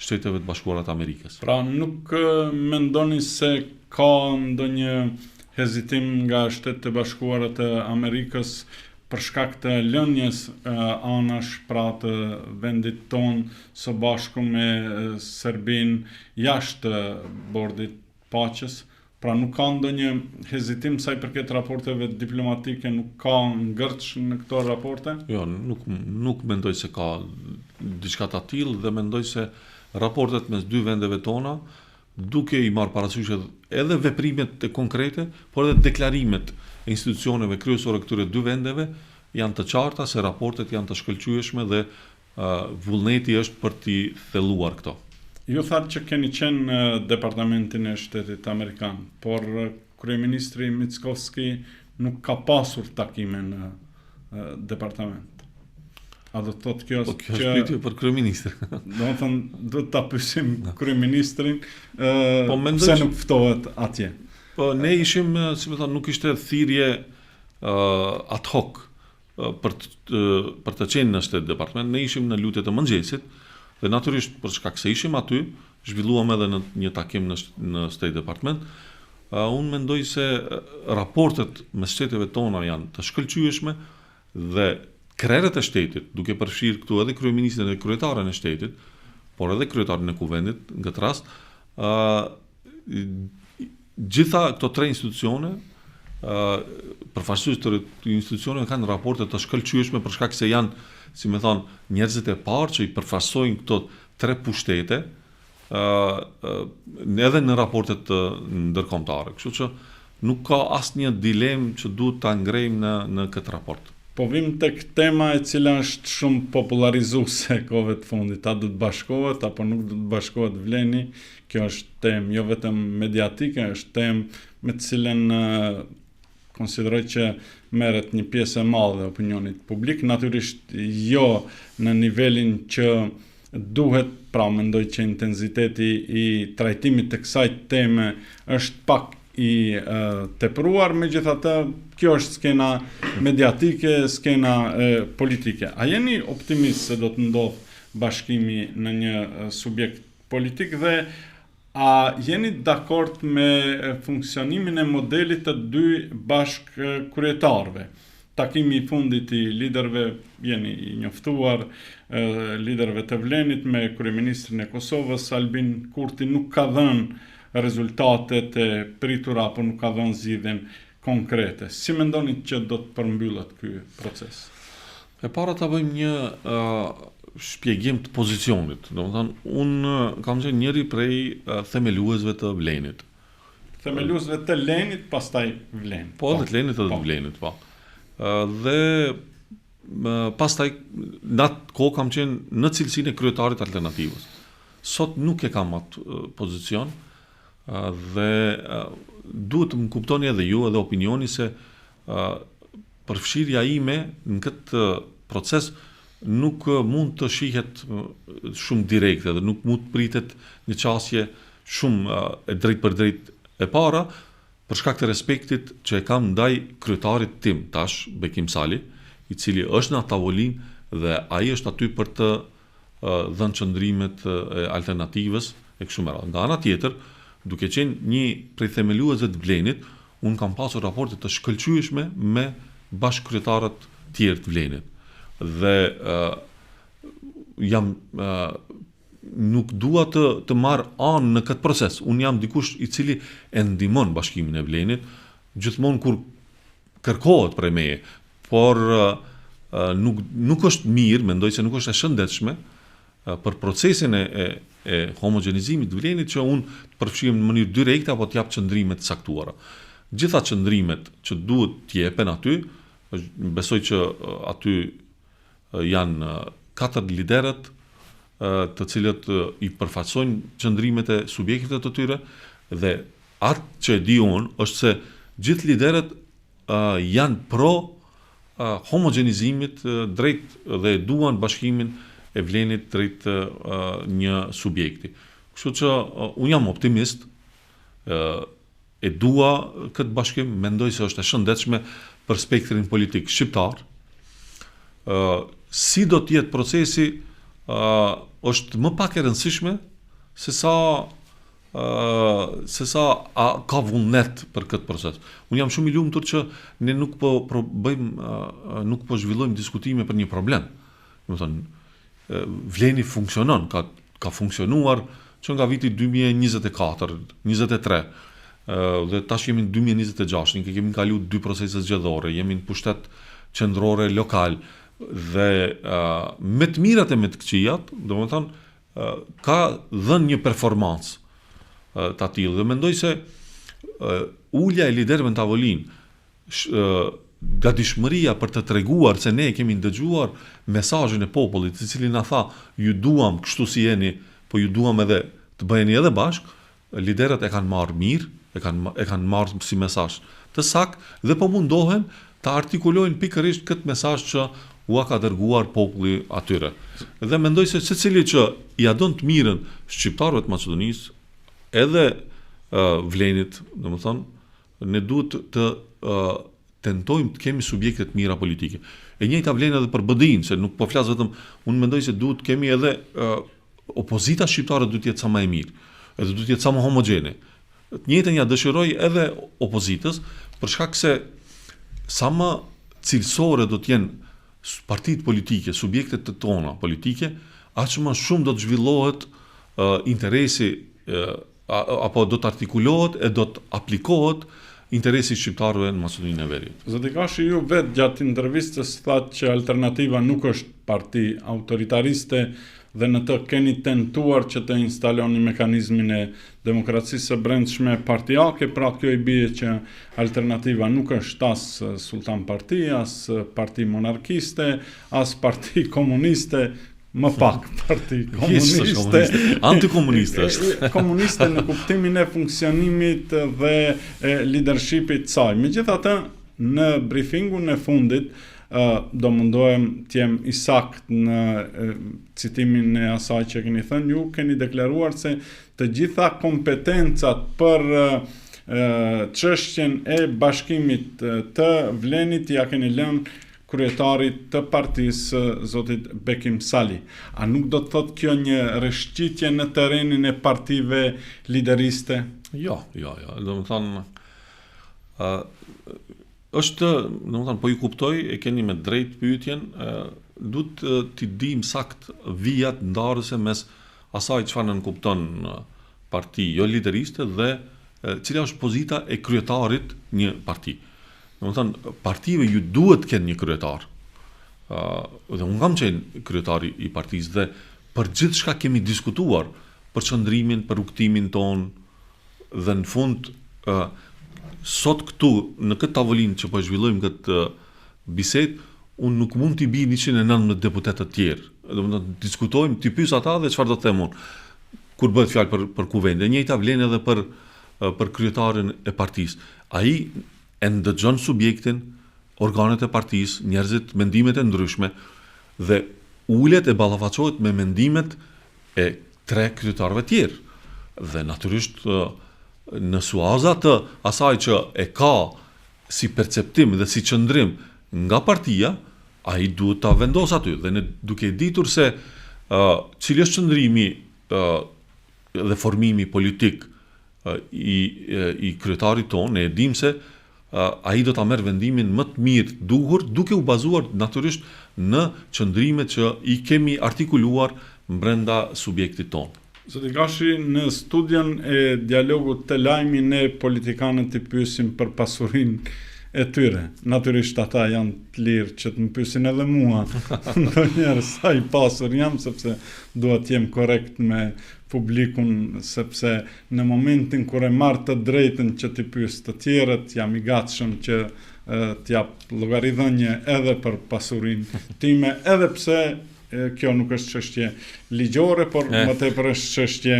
Shteteve të Bashkuara të Amerikës. Pra nuk mendoni se ka ndonjë hezitim nga Shtetet e Bashkuara të Amerikës për shkak të lënies anash pra të vendit ton së bashku me Serbinë jashtë bordit paqes? Pra nuk ka ndonjë hezitim sa i përket raporteve diplomatike, nuk ka ngërç në këto raporte? Jo, nuk mendoj se ka diçka të tillë, dhe mendoj se raportet mes dy vendeve tona, duke i marrë parasysh edhe veprimet e konkrete, por edhe deklarimet e institucioneve kryesore këtyre dy vendeve, janë të qarta se raportet janë të shkëlqyeshme dhe vullneti është për t'i thelluar këto. Ju thatë që keni qenë në Departamentin e Shtetit Amerikan, por kryeministri Mickoski nuk ka pasur takime në departament. A do të thotë kjo është pyetje për kryeministrin. Do të thonë, do ta pyesim kryeministrin pse nuk ftohet atje. Po ne ishim, si më thonë, nuk ishte thirrje ad hoc për të qenë në State Department. Ne ishim në lutje të mëngjesit dhe natyrisht për shkak se ishim aty, zhvilluam edhe në një takim në State Department. Unë mendoj se raportet me shteteve tona janë të shkëlqyeshme dhe krerët e shtetit, duke përfshirë këtu edhe kryeministrin dhe kryetaren e shtetit, por edhe kryetarin e kuvendit, në këtë rast, gjitha këto tre institucione, përfaqësues të institucioneve kanë raporte të shkëlqyeshme për shkak se janë, si më thon, njerëzit e parë që i përfaqësojnë këto tre pushtete, edhe në raportet ndërkombëtare. Kështu që nuk ka asnjë dilemë që duhet ta ngrejmë në këtë raport. Po vim tek tema e cila është shumë popularizuese kohëve të fundit, a do të bashkohet apo nuk do të bashkohet Vleni. Kjo është temë jo vetëm mediatike, është temë me të cilën konsideroj që merret një pjesë e madhe e opinionit publik, natyrisht jo në nivelin që duhet, pra mendoj që intensiteti i trajtimit të kësaj teme është pak i tepruar, megjithatë kjo është skena mediatike, skena politike. A jeni optimist se do të ndodhë bashkimi në një subjekt politik dhe a jeni dakord me funksionimin e modelit të dy bashkëkryetarëve? Takimi i fundit i liderëve, jeni i njoftuar, liderëve të Vlenit me kryeministrin e Kosovës, Albin Kurti, nuk ka dhënë rezultatet e pritura apo nuk ka dhënë zgjidhjen konkrete. Si mendoni që do të përmbyllet ky proces? E para ta bëjmë një shpjegim të pozicionit. Domethënë, unë kam qenë njëri prej themeluesve të Vlenit. Themeluesve të Lenit, pastaj Vlen. Po, dhe të Lenit edhe të Vlenit, po. Dhe pastaj në atë kohë kam qenë në cilësinë e kryetarit alternativës. Sot nuk e kam atë pozicion. Dhe duhet të më kuptoni edhe ju edhe opinioni se përfshirja ime në këtë proces nuk mund të shihet shumë direkte dhe nuk mund të pritet një qasje shumë e drejt për drejt e para për shkak të respektit që e kam ndaj kryetarit tim tash, Bekim Sali, i cili është në tavolinë dhe ai është aty për të dhënë qëndrimet e alternativës e kështu me radhë. Nga ana tjetër, duke qenë një prej themeluesve të Vlenit, unë kam pasur raporte të shkëlqyeshme me bashkëkryetarët tjerë të Vlenit. Dhe nuk dua të marr anë në këtë proces. Unë jam dikush i cili e ndihmon bashkimin e Vlenit, gjithmonë kur kërkohet prej meje, por nuk është mirë, mendoj se nuk është e shëndetshme për procesin e homogenizimit të Vlenit që unë të përfshijmë në mënyrë direkte apo të jap qëndrime të caktuara. Gjitha qëndrimet që duhet të jepen aty, besoj që aty janë 4 liderët të cilët i përfaqësojnë qëndrimet e subjektive të tyre dhe atë që e di unë është se gjithë liderët janë pro homogenizimit drejt dhe duan bashkimin e Vlenit drejt një subjekti. Kështu që unë jam optimist, e dua këtë bashkim, mendoj se është e shëndetshme për spektrin politik shqiptar. Si do të jetë procesi është më pak e rëndësishme se sa ka vullnet për këtë proces. Unë jam shumë i lumtur që ne nuk po zhvillojmë diskutime për një problem. Domethënë, Vleni funksionon, ka funksionuar që nga viti 2024, 23, dhe tash jemi në 2026, ne kemi kalu 2 procese zgjedhore, jemi në pushtet qendrore lokal dhe me të mirat e me të këqijat, domethënë ka dhënë një performancë të tillë dhe mendoj se ulja e liderëve në tavolinë, gatishmëria për të treguar se ne kemi ndëgjuar mesazhin e popullit, i cili na tha, ju duam kështu si jeni, po ju duam edhe të bëheni edhe bashk, liderët e kanë marrë mirë, e kanë marrë si mesazh të saktë dhe po mundohen të artikulojnë pikërisht këtë mesazh që u ka dërguar populli atyre. Dhe mendoj se secili që ja don të mirën shqiptarëve të Maqedonisë, edhe Vlenit, domethënë, ne duhet të tentojmë të kemi subjekte të mira politike. E njëjta vlen edhe për BDI-n, se nuk po flas vetëm, unë mendoj se duhet të kemi edhe opozita shqiptare duhet të jetë sa më e mirë, edhe duhet të jetë sa më homogjene. Të njëjtën ja dëshiroj edhe opozitës, për shkak se sa më cilësore do të jenë partitë politike, subjektet të tona politike, aq më shumë do të zhvillohet interesi apo do të artikulohet e do të aplikohet interesi shqiptarëve në Maqedoninë e Veriut. Zoti Gashi, ju vetë gjatë intervistës thatë që alternativa nuk është parti autoritariste dhe në të keni tentuar që të instaloni mekanizmin e demokracisë së brendshme partijake, pra kjo i bie që alternativa nuk është as sultan parti, as parti monarkiste, as parti komuniste, më pak parti komuniste. Antikomuniste është. Komuniste në kuptimin e funksionimit dhe leadershipit saj. Megjithatë, në briefingun e fundit, do mundohem të jem i sakt në citimin e asaj që keni thënë, ju keni deklaruar se të gjitha kompetencat për çështjen e bashkimit të Vlenit ja keni lënë kryetarit të partisë, zotit Bekim Sali. A nuk do të thotë kjo një rreshqitje në terrenin e partive lideriste? Jo. Do të thonë është, domethënë, po ju kuptoj, e keni me drejt pyetjen, duhet t'i dim sakt vijat ndarëse mes asaj çfarë nën kupton parti jo lideriste dhe cila është pozita e kryetarit një parti. Domethënë, partive ju duhet të kenë një kryetar. Dhe unë kam qenë kryetari i partisë dhe për gjithçka kemi diskutuar, për çndrimin, për rrugtimin ton, dhe në fund sot këtu, në këtë tavolinë që po zhvillojmë këtë bisedë, unë nuk mund t'i bi 119 deputetë të tjerë. Domethënë, diskutojmë, t'i pyes ata dhe çfarë do të them unë. Kur bëhet fjalë për kuvende, njëjta vlen edhe për kryetarin e partisë. Ai e ndëgjon subjektin, organet e partisë, njerëzit, mendimet e ndryshme dhe ulet e ballafaqohet me mendimet e 3 kryetarëve tjerë. Dhe natyrisht në suaza të asaj që e ka si perceptim dhe si qëndrim nga partia, ai duhet ta vendos aty. Dhe ne duke ditur se cili është qëndrimi dhe formimi politik i kryetarit tonë, e dim se ai do ta merr vendimin më të mirë duhur, duke u bazuar natyrisht në qëndrimet që i kemi artikuluar brenda subjektit tonë. Zoti Gashi, në studion e dialogut të lajmi ne politikanët i pyesim për pasurinë e tyre. Natyrisht ata janë të lirë që të më pyesin edhe mua. Ndonjëherë sa i pasur jam, sepse dua të jem korrekt me publikun, sepse në momentin kur e marr të drejtën që t'i pyes të tjerët, jam i gatshëm që t'jap llogaridhënie edhe për pasurinë time, edhe pse kjo nuk është çështje ligjore, por më tepër është çështje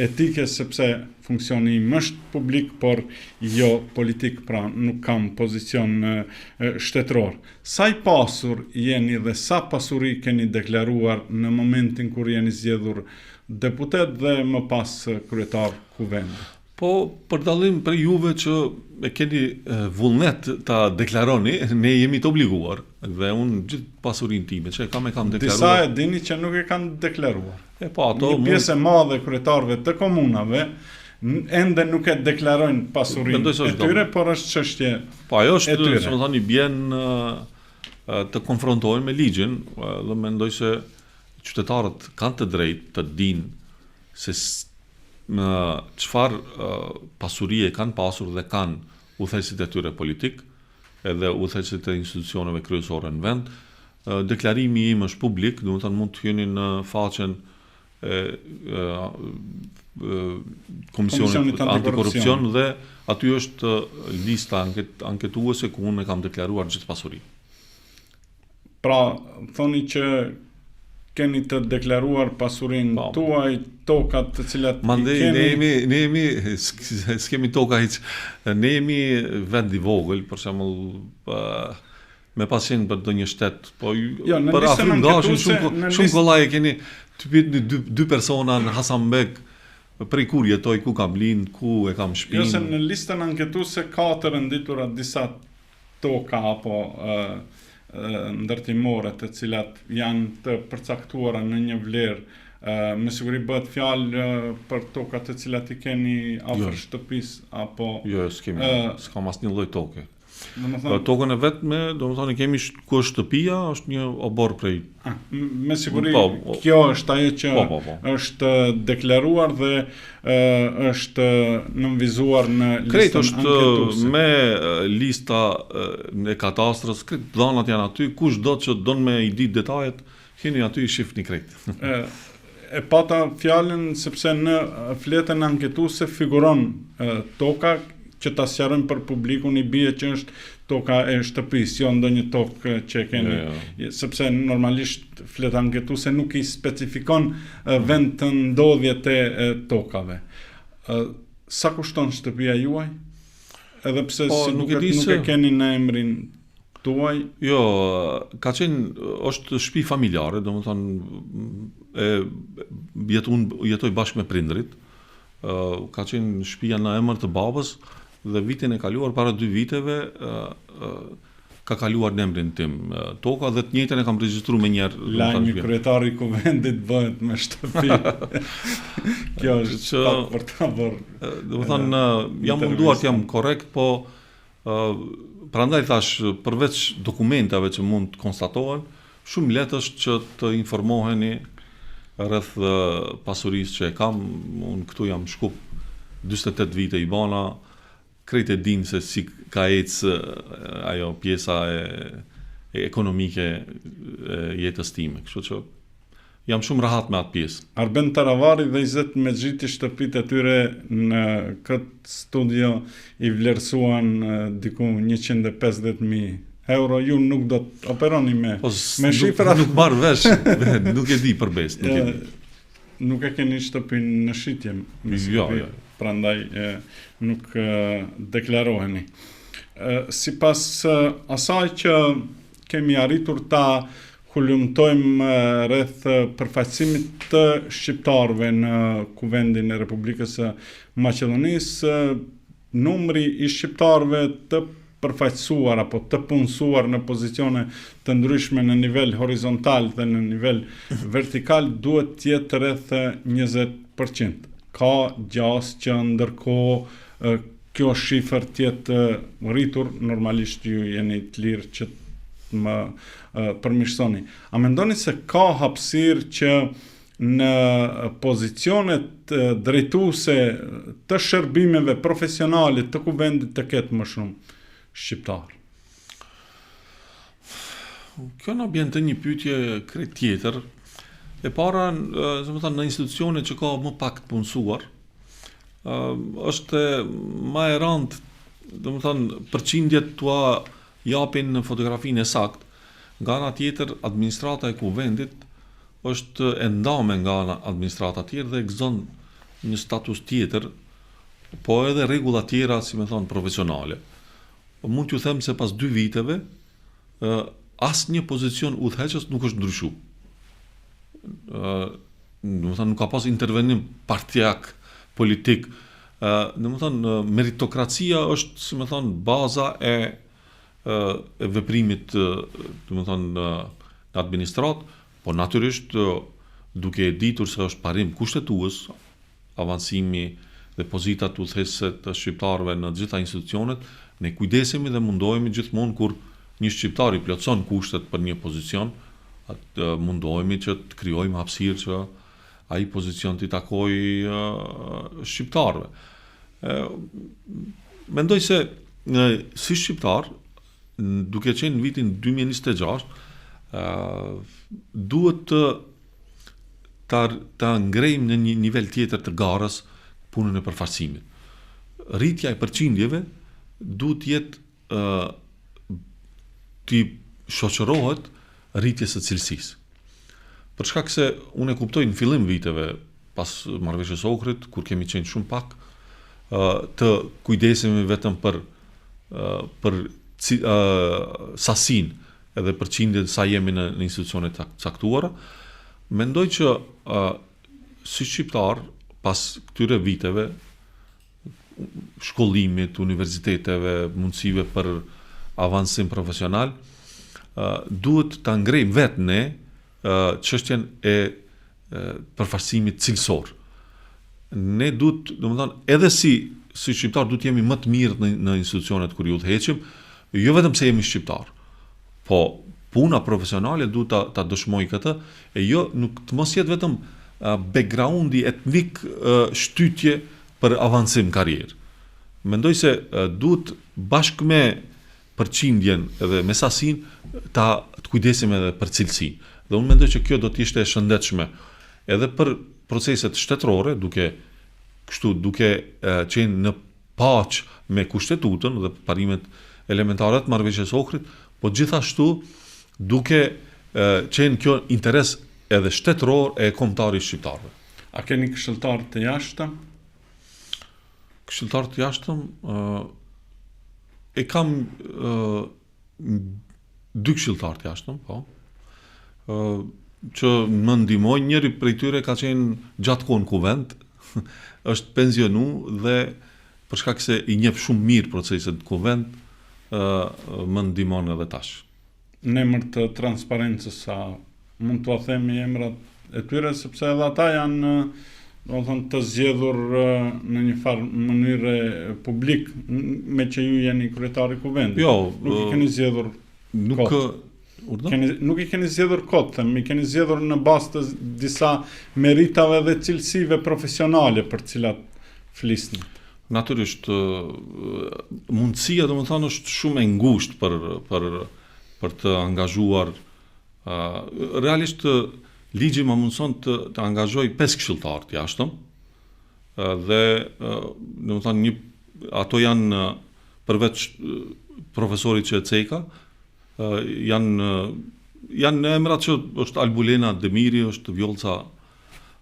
etike, sepse funksioni im është publik, por jo politik, pra nuk kam pozicion shtetëror. Sa i pasur jeni dhe sa pasuri keni deklaruar në momentin kur jeni zgjedhur deputet dhe më pas kryetar kuvendi? Po, për dallim për juve që e keni vullnet ta deklaroni, ne jemi të obliguar. Dhe unë gjithë pasurinë time që kam deklaruar. Disa e dini që nuk e kanë deklaruar. Po, ato një pjesë e madhe kryetarëve të komunave ende nuk e deklarojnë pasurinë e tyre, por është çështje e tyre. Po, ajo është, domethënë, bjen të konfrontohen me ligjin, dhe mendoj se qytetarët kanë të drejtë të dinë se çfarë pasurie kanë pasur dhe kanë udhëheqësit e tyre politik, edhe udhëheqësit e institucioneve kryesore në vend. Deklarimi im është publik, domethënë mund të hyni në faqen e Komisionit Antikorrupsion dhe aty është lista anketuese ku unë kam deklaruar gjithë pasurinë. Pra, thoni që keni të deklaruar pasurinë tuaj, tokat të cilat i keni... Ne jemi, s'kemi toka hiç. Ne jemi vend i vogël, për shembull, me pasjen për ndonjë shtet, po për Afrim Gashin shumë kollaj keni të pyetni dy persona në Hasanbek, prej kur jetoj, ku kam lind, ku e kam Jo se shtëpinë. në listën anketuese ka të renditura disa toka apo ndërtimore të cilat janë të përcaktuara në një vlerë. Me siguri bëhet fjalë për tokat të cilat i keni afër shtëpisë apo Jo, s'kam asnjë lloj toke. domethënë Tokën e vetme, domethënë kemi ku është shtëpia, është një obor prej. me siguri Po, kjo është ajo që Po. është deklaruar dhe është nënvizuar në Krejt listën është anketuese. me lista e katastrës, krejt dhanat janë aty, kush do që don me i ditë detajet, keni aty i shifni krejt. E pata fjalën sepse në fletën anketuese figuron toka që ta sqarojmë për publikun, i bie që është toka e shtëpisë, jo ndonjë tokë që e keni. Sepse normalisht fleta anketuese nuk i specifikon vend të ndodhjet e tokave. Sa kushton shtëpia juaj? Edhe pse si nuk duket nuk e keni në emrin tuaj. Jo, ka qenë, është shtëpi familjare, domethënë jetoj bashkë me prindrit. Ka qenë shtëpia në emër të babës dhe vitin e kaluar para 2 viteve ka kaluar në emrin tim toka dhe të njëjtën e kam regjistruar më njëherë. Lajmi kryetari i kuvendit bëhet me shtëpi. Kjo është pak për ta bërë. Domethënë jam munduar të jam korrekt, po prandaj thash përveç dokumentave që mund të konstatohen, shumë lehtë është që të informoheni rreth pasurisë që e kam. Unë këtu jam shkup 48 vite i bana, krejt e din se si ka ecë ajo pjesa e ekonomike e jetës time. Kështu që jam shumë rahat me atë pjesë. Arben Taravari dhe Izet Mexhiti shtëpitë e tyre në këtë studio i vlerësuan diku 150.000 euro. Ju nuk do të operoni me shifra. Nuk marr vesh, nuk e di përbes, nuk e di. Nuk e keni shtëpinë në shitje, Jo. prandaj nuk deklaroheni. Sipas asaj që kemi arritur ta hulumtojmë rreth përfaqësimit të shqiptarëve në kuvendin e Republikës së Maqedonisë, numri i shqiptarëve të përfaqësuar apo të punësuar në pozicione të ndryshme në nivel horizontal dhe në nivel vertikal duhet të jetë rreth 20%. Ka gjas që ndërkohë kjo shifër të jetë rritur, normalisht ju jeni të lirë që më përmirësoni. A mendoni se ka hapësirë që në pozicionet drejtuese të shërbimeve profesionale të kuvendit të ketë më shumë shqiptar? Kjo na bën të një pyetje krejt tjetër. E para, në institucione që ka më pak të punësuar, është më e rëndë, domethënë përqindjet tua japin në fotografinë e saktë. Nga ana tjetër, administrata e kuvendit është e ndame nga ana administrata tjetër dhe gëzon një status tjetër, po edhe rregulla tjera, si më thon, profesionale. Mund t'ju them se pas 2 viteve, asnjë pozicion udhëheqës nuk është ndryshuar. Nuk ka pas intervenim partijak, politik. Meritokracia është, si më thon, baza e veprimit, në administrat, po natyrisht duke e ditur se është parim kushtetues, avancimi dhe pozitat udhëheqëse të shqiptarëve në të gjitha institucionet, ne kujdesemi dhe mundohemi gjithmonë kur një shqiptar i plotson kushtet për një pozicion, mundohemi që të krijojmë hapësirë që ai pozicion t'i takojë shqiptarëve. Mendoj se si shqiptar, duke qenë në vitin 2026, duhet ta ngrejmë në një nivel tjetër të garës punën e përfaqësimit. Rritja e përqindjeve duhet jetë t'i shoqërohet rritjes së cilësisë. Për shkak se unë e kuptoj në fillim viteve pas marrëveshjes së Ohrit, kur kemi qenë shumë pak, të kujdesemi vetëm për sasinë edhe përqindjet sa jemi në institucione të caktuara. Mendoj që si shqiptar, pas këtyre viteve, shkollimit, universiteteve, mundësive për avancim profesional, duhet ta ngrejmë vetë ne çështjen e përfaqësimit cilësor. Ne duhet, domethënë, edhe si shqiptar duhet jemi më të mirë në institucionet kur ju udhëheqim, jo vetëm se jemi shqiptar, po puna profesionale duhet ta dëshmoj këtë, e jo nuk të mos jetë vetëm backgroundi etnik shtytje për avancim karrierë. Mendoj se duhet bashkë me përqindjen edhe me sasinë të kujdesim edhe për cilësinë. Dhe unë mendoj që kjo do të ishte e shëndetshme edhe për proceset shtetërore, duke qenë në paq me kushtetutën dhe parimet elementare të marrëveshjes Ohrit, po gjithashtu duke qenë kjo interes edhe shtetëror e kombëtarit shqiptarëve. A keni këshilltar të jashtëm? Këshilltar të jashtëm e kam 2 këshilltar të jashtëm, po. Që më ndihmojnë, njëri prej tyre ka qenë gjatë kohë në kuvend, është pensionu dhe për shkak se i njeh shumë mirë proceset në kuvend, më ndihmon edhe tash. Në emër të transparencës, sa mund t'ua themi emrat e tyre, sepse edhe ata janë të zgjedhur në një farë mënyrë publik, me që ju jeni kryetari i kuvendit. Jo, nuk i keni zgjedhur nuk i keni zgjedhur kot, i keni zgjedhur në bazë të disa meritave dhe cilësive profesionale për cilat flisni. Natyrisht, mundësia domethënë është shumë e ngushtë për të angazhuar. Realisht ligji më mundson të angazhoj 5 këshilltar të jashtëm, dhe domethënë ato janë përveç profesorit që e ceka, janë emrat që është Albulena Demiri, është Vjolca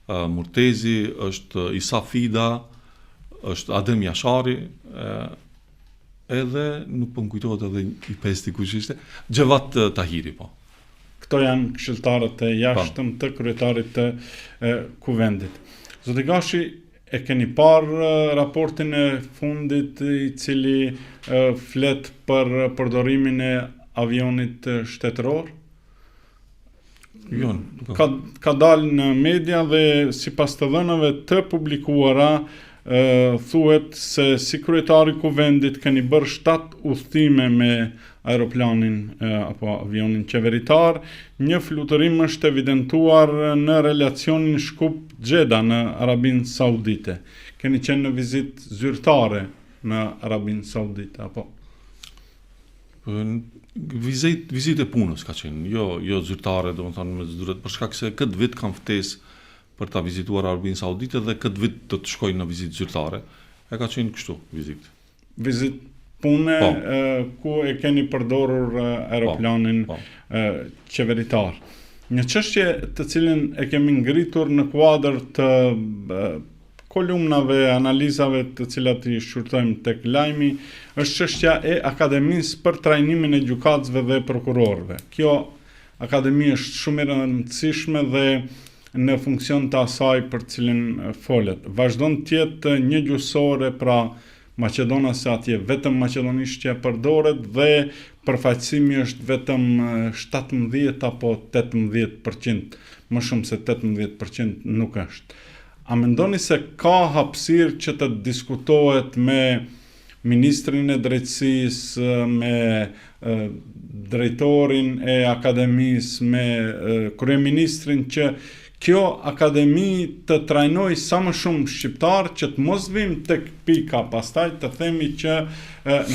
Murtezi, është Isa Fida, është Adem Jashari, edhe nuk po më kujtohet edhe i pesti kush ishte, Xhevat Tahiri, po. Këto janë këshilltarët e jashtëm të kryetarit të kuvendit. Zoti Gashi, e keni parë raportin e fundit i cili flet për përdorimin e avionit shtetëror? Jo. Ka dalë në media dhe sipas të dhënave të publikuara, thuhet se si kryetari i kuvendit keni bërë 7 udhëtime me aeroplanin apo avionin qeveritar. Një fluturim është evidentuar në relacionin Shkup-Xheda në Arabinë Saudite. Keni qenë në vizitë zyrtare në Arabinë Saudite apo? Vizitë e punës ka qenë, jo zyrtare, domethënë për shkak se këtë vit kam ftesë për ta vizituar Arabinë Saudite dhe këtë vit do të shkoj në vizitë zyrtare. E ka qenë kështu vizitë. Vizitë pune ku e keni përdorur aeroplanin qeveritar. Një çështje të cilën e kemi ngritur në kuadër të kolumnave, analizave të cilat i shqyrtojmë tek lajmi, është çështja e Akademisë për trajnimin e gjykatësve dhe prokurorëve. Kjo akademi është shumë e rëndësishme dhe në funksion të asaj për cilin folet. Vazhdon të jetë një gjysore, pra Maqedona se atje vetëm maqedonisht që përdoret dhe përfaqësimi është vetëm 17 apo 18%, më shumë se 18% nuk është. A mendoni se ka hapësirë që të diskutohet me Ministrin e Drejtësisë, me drejtorin e akademisë, me kryeministrin që kjo akademi të trajnoj sa më shumë shqiptar, që të mos vim tek pika pastaj të themi që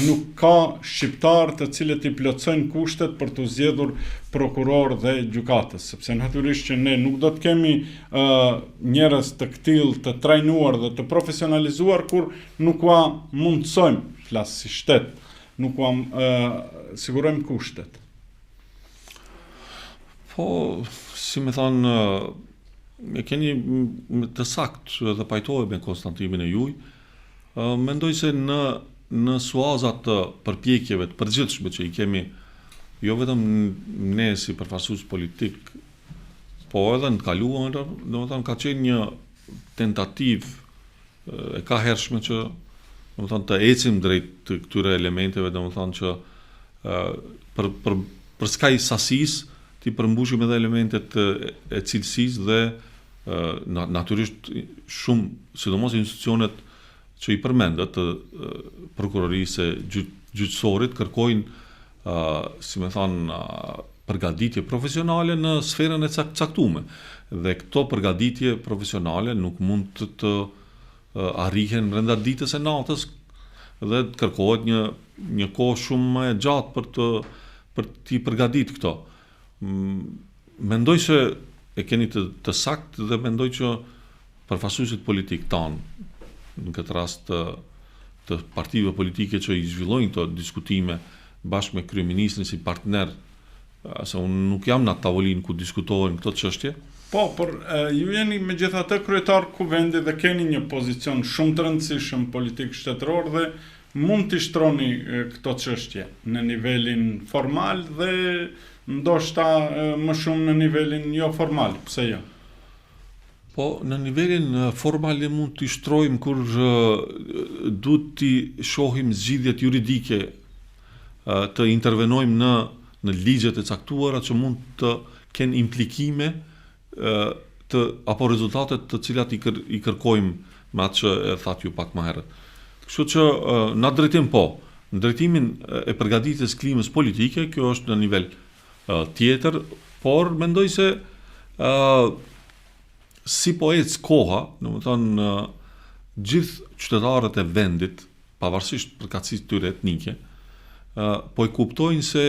nuk ka shqiptar të cilët i plotësojnë kushtet për të zgjedhur prokuror dhe gjykatës, sepse natyrisht që ne nuk do të kemi njerëz të këtill të trajnuar dhe të profesionalizuar kur nuk ua mundsojmë, flas si shtet, nuk ua sigurojmë kushtet. Po, si më thonë, e keni të saktë dhe pajtohet me konstatimin e juaj. Mendoj se në suazat të përpjekjeve të përgjithshme që i kemi, jo vetëm ne si përfaqësues politik, po edhe në të kaluar, domethënë ka qenë tentativë e ka hershme që domethënë të ecim drejt të këtyre elementeve, domethënë që për skaj sasisë ti përmbushim edhe elementet e cilësisë dhe natyrisht shumë, sidomos institucionet që i përmendet të prokurorisë gjyqësorit kërkojnë si më thonë përgatitje profesionale në sferën e caktuar. Dhe këto përgatitje profesionale nuk mund të arrihen brenda ditës e natës dhe kërkohet një kohë shumë më e gjatë për t'i përgatitur këto. Mendoj se e keni të saktë dhe mendoj që përfaqësuesit politik tanë, në këtë rast të partive politike që i zhvillojnë këto diskutime bashkë me kryeministrin si partner, se unë nuk jam në atë tavolinë ku diskutohen këto çështje. Po, por ju jeni megjithatë kryetar kuvendi dhe keni një pozicion shumë të rëndësishëm politik shtetëror dhe mund t'i shtroni këto çështje në nivelin formal dhe ndoshta më shumë në nivelin jo formal, pse jo? Po, në nivelin formal mund t'i shtrojmë kur duhet t'i shohim zgjidhjet juridike, të intervenojmë në ligjet e caktuara që mund të kenë implikime apo rezultatet të cilat i kërkojmë me atë që e thatë ju pak më herët. Kështu që në drejtim po, në drejtimin e përgatitjes klimës politike, kjo është në nivel tjetër, por mendoj se si po ecë koha, domethënë gjithë qytetarët e vendit, pavarësisht përkatësisë tyre etnike, po e kuptojnë se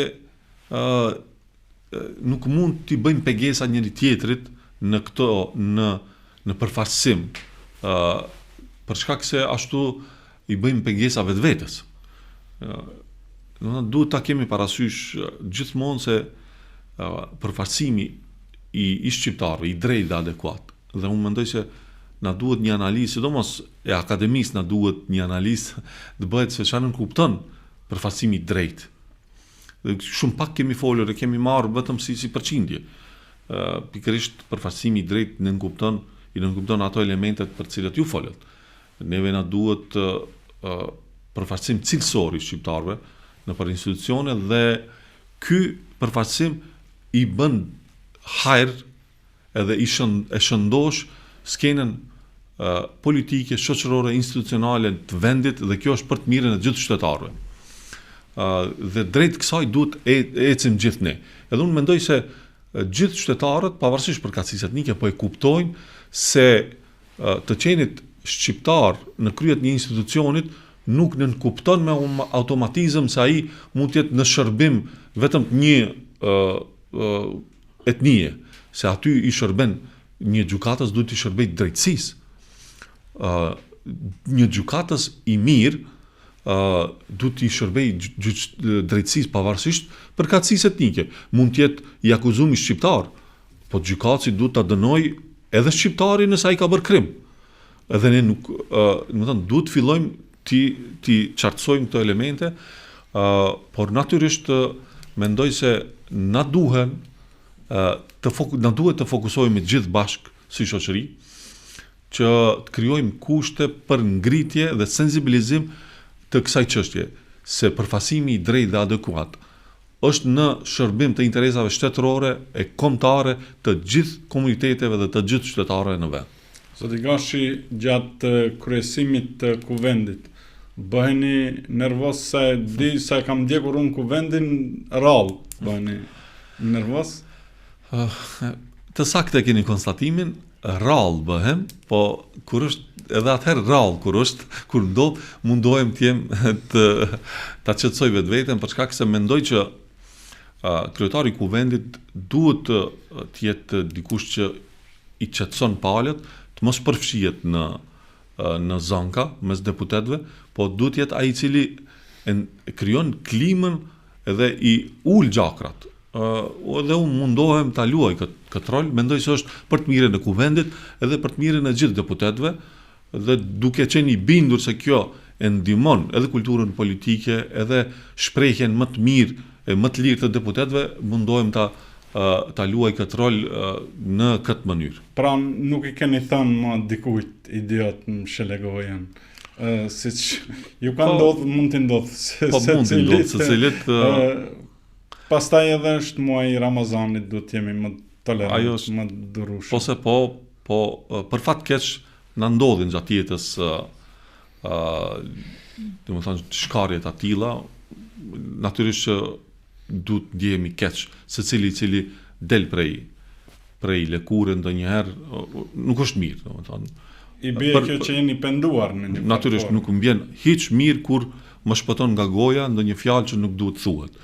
nuk mund t'i bëjnë pegesa njëri tjetrit në përfaqësim, për shkak se ashtu i bëjmë pegesa vetvetes. Duhet ta kemi parasysh gjithmonë se përfaqësimi i shqiptarëve, i drejtë dhe adekuat. Dhe unë mendoj se na duhet një analizë, sidomos e akademisë na duhet një analizë të bëhet se çfarë kupton përfaqësimi i drejtë. Shumë pak kemi folur e kemi marrë vetëm si përqindje. Pikërisht përfaqësimi i drejtë i nënkupton ato elementet për cilët ju folët. Neve na duhet përfaqësim cilësor i shqiptarëve në për institucione dhe ky përfaqësim i bën hajër edhe e shëndosh skenën politike, shoqërore, institucionale të vendit dhe kjo është për të mirën e gjithë qytetarëve. Dhe drejt kësaj duhet ecim gjithë ne. Edhe unë mendoj se gjithë qytetarët, pavarësisht përkatësisë etnike, po e kuptojnë se të qenit shqiptar në kryet një institucionit nuk nënkupton me automatizëm se ai mund të jetë në shërbim vetëm një etnie, se aty i shërben një gjykatës duhet i shërbej drejtësisë. Një gjykatës i mirë duhet i shërbej drejtësisë pavarësisht përkatësisë etnike. Mund të jetë i akuzumi shqiptar, po gjykatësi duhet ta dënojë edhe shqiptarin nëse ai ka bërë krim. Edhe ne nuk, duhet fillojmë ti qartësojmë këto elemente, por natyrisht mendoj se na duhet të fokusohemi gjithë bashkë si shoqëri, që të krijojmë kushte për ngritje dhe sensibilizim të kësaj çështje, se përfaqësimi i drejtë dhe adekuat është në shërbim të interesave shtetërore e kombëtare të gjithë komuniteteve dhe të gjithë qytetarëve në vend. Zoti Gashi, gjatë kryesimit të kuvendit, bëheni nervoz se kam ndjekur unë kuvendin rrallë, bëheni nervoz? Të saktë e keni konstatimin, rrallë bëhem, po kur është edhe atëherë rrallë kur ndodh, mundohem ta qetësoj vetveten për shkak se mendoj që kryetari i kuvendit duhet të jetë dikush që i qetëson palët, të mos përfshihet në zonka mes deputetëve, po duhet të jetë ai i cili krijon klimën edhe i ul gjakrat. Dhe unë mundohem ta luaj këtë rol, mendoj se është për të mirën e kuvendit edhe për të mirën e gjithë deputetëve dhe duke qenë i bindur se kjo e ndihmon edhe kulturën politike edhe shprehjen më të mirë e më të lirë të deputetëve, mundohem ta ta luaj këtë rol në këtë mënyrë. Pra nuk I keni thënë më dikujt idiot në shelegojen. Siç ju ka ndodhur, mund të ndodhë. Po mund të ndodhë, secilit pastaj edhe është muaji I Ramazanit, duhet jemi më tolerant, më durueshëm. Po për fat keq na ndodhin gjatë jetës domethënë shkarje të tilla, natyrisht që duhet ndjehemi keq, secili I cili del prej lëkurë ndonjëherë nuk është mirë, domethënë. I bie kjo që jeni penduar në një natyrisht nuk më vjen hiç mirë kur më shpëton nga goja ndonjë fjalë që nuk duhet thuhet.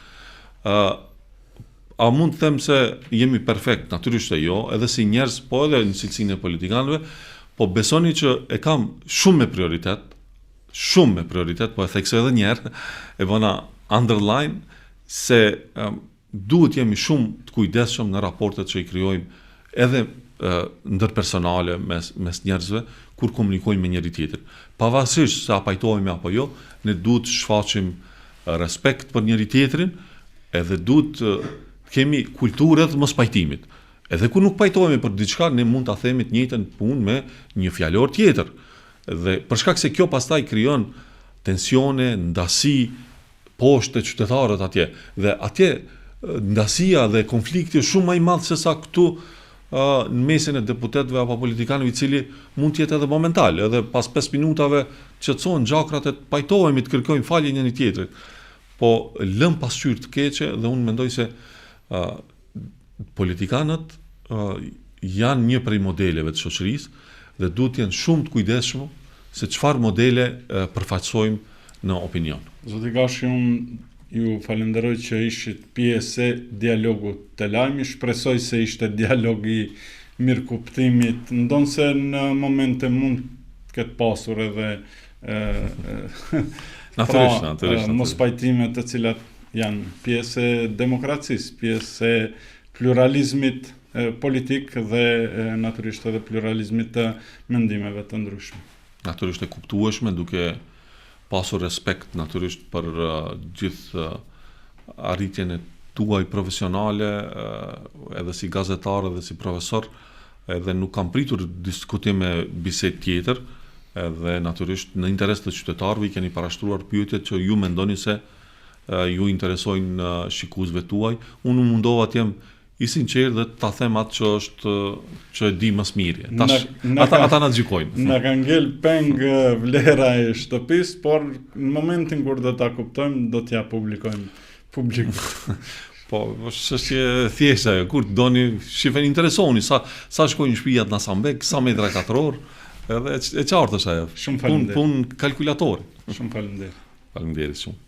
A mund të them se jemi perfekt? Natyrisht jo, edhe si njerëz, po edhe në cilësinë e politikanëve, po besoni që e kam shumë me prioritet, po e theksoj edhe një herë, e bëna underline se duhet jemi shumë të kujdesshëm në raportet që I krijojmë edhe ndërpersonale mes njerëzve kur komunikojmë me njëri tjetër. Pavarësisht se a pajtohemi apo jo, ne duhet të shfaqim respekt për njëri tjetrin, edhe duhet kemi kulturë të mos pajtimit. Edhe kur nuk pajtohemi për diçka, ne mund ta themi të njëjtën punë me një fjalor tjetër. Dhe për shkak se kjo pastaj krijon tensione, ndasi poshtë të qytetarët atje. Dhe atje ndasia dhe konflikti është shumë më I madh se sa këtu në mesin e deputetëve apo politikanëve I cili mund të jetë edhe momental, edhe pas 5 minutave qetësohen gjakrat e pajtohemi të kërkojmë falje njëri tjetrit. Po lëm pasqyrë të keqe dhe unë mendoj se politikanët janë një prej modeleve të shoqërisë dhe duhet të jenë shumë të kujdesshëm se çfarë modele përfaqësojmë në opinion. Zoti Gashi, unë ju falenderoj që ishit pjesë e dialogut të lajmi, shpresoj se ishte dialog I mirëkuptimit, ndonse në momente mund të ketë pasur edhe natyrisht. Mos pajtime të cilat janë pjesë e demokracisë, pjesë e pluralizmit politik dhe natyrisht edhe pluralizmit të mendimeve të ndryshme. Natyrisht e kuptueshme duke pasur respekt natyrisht për gjithë arritjen e tuaj profesionale, edhe si gazetar edhe si profesor, edhe nuk kam pritur diskutime bisedë tjetër, edhe natyrisht në interes të qytetarëve I keni parashtruar pyetjet që ju mendoni se ju interesojnë shikuesve tuaj. Unë mundova të jem I sinqert dhe ta them atë që e di më së miri. Ata na gjykojnë. Na ka ngel peng vlera e shtëpisë, por në momentin kur do ta kuptojmë, do t'ja publikojmë publik. Po, është thjeshtë ajo. Kur doni, shifeni interesoni sa shkojnë shtëpiat në Sambek, sa metra katror, edhe e qartë është ajo. Shumë faleminderit. Punë kalkulatori. Shumë faleminderit. Faleminderit shumë.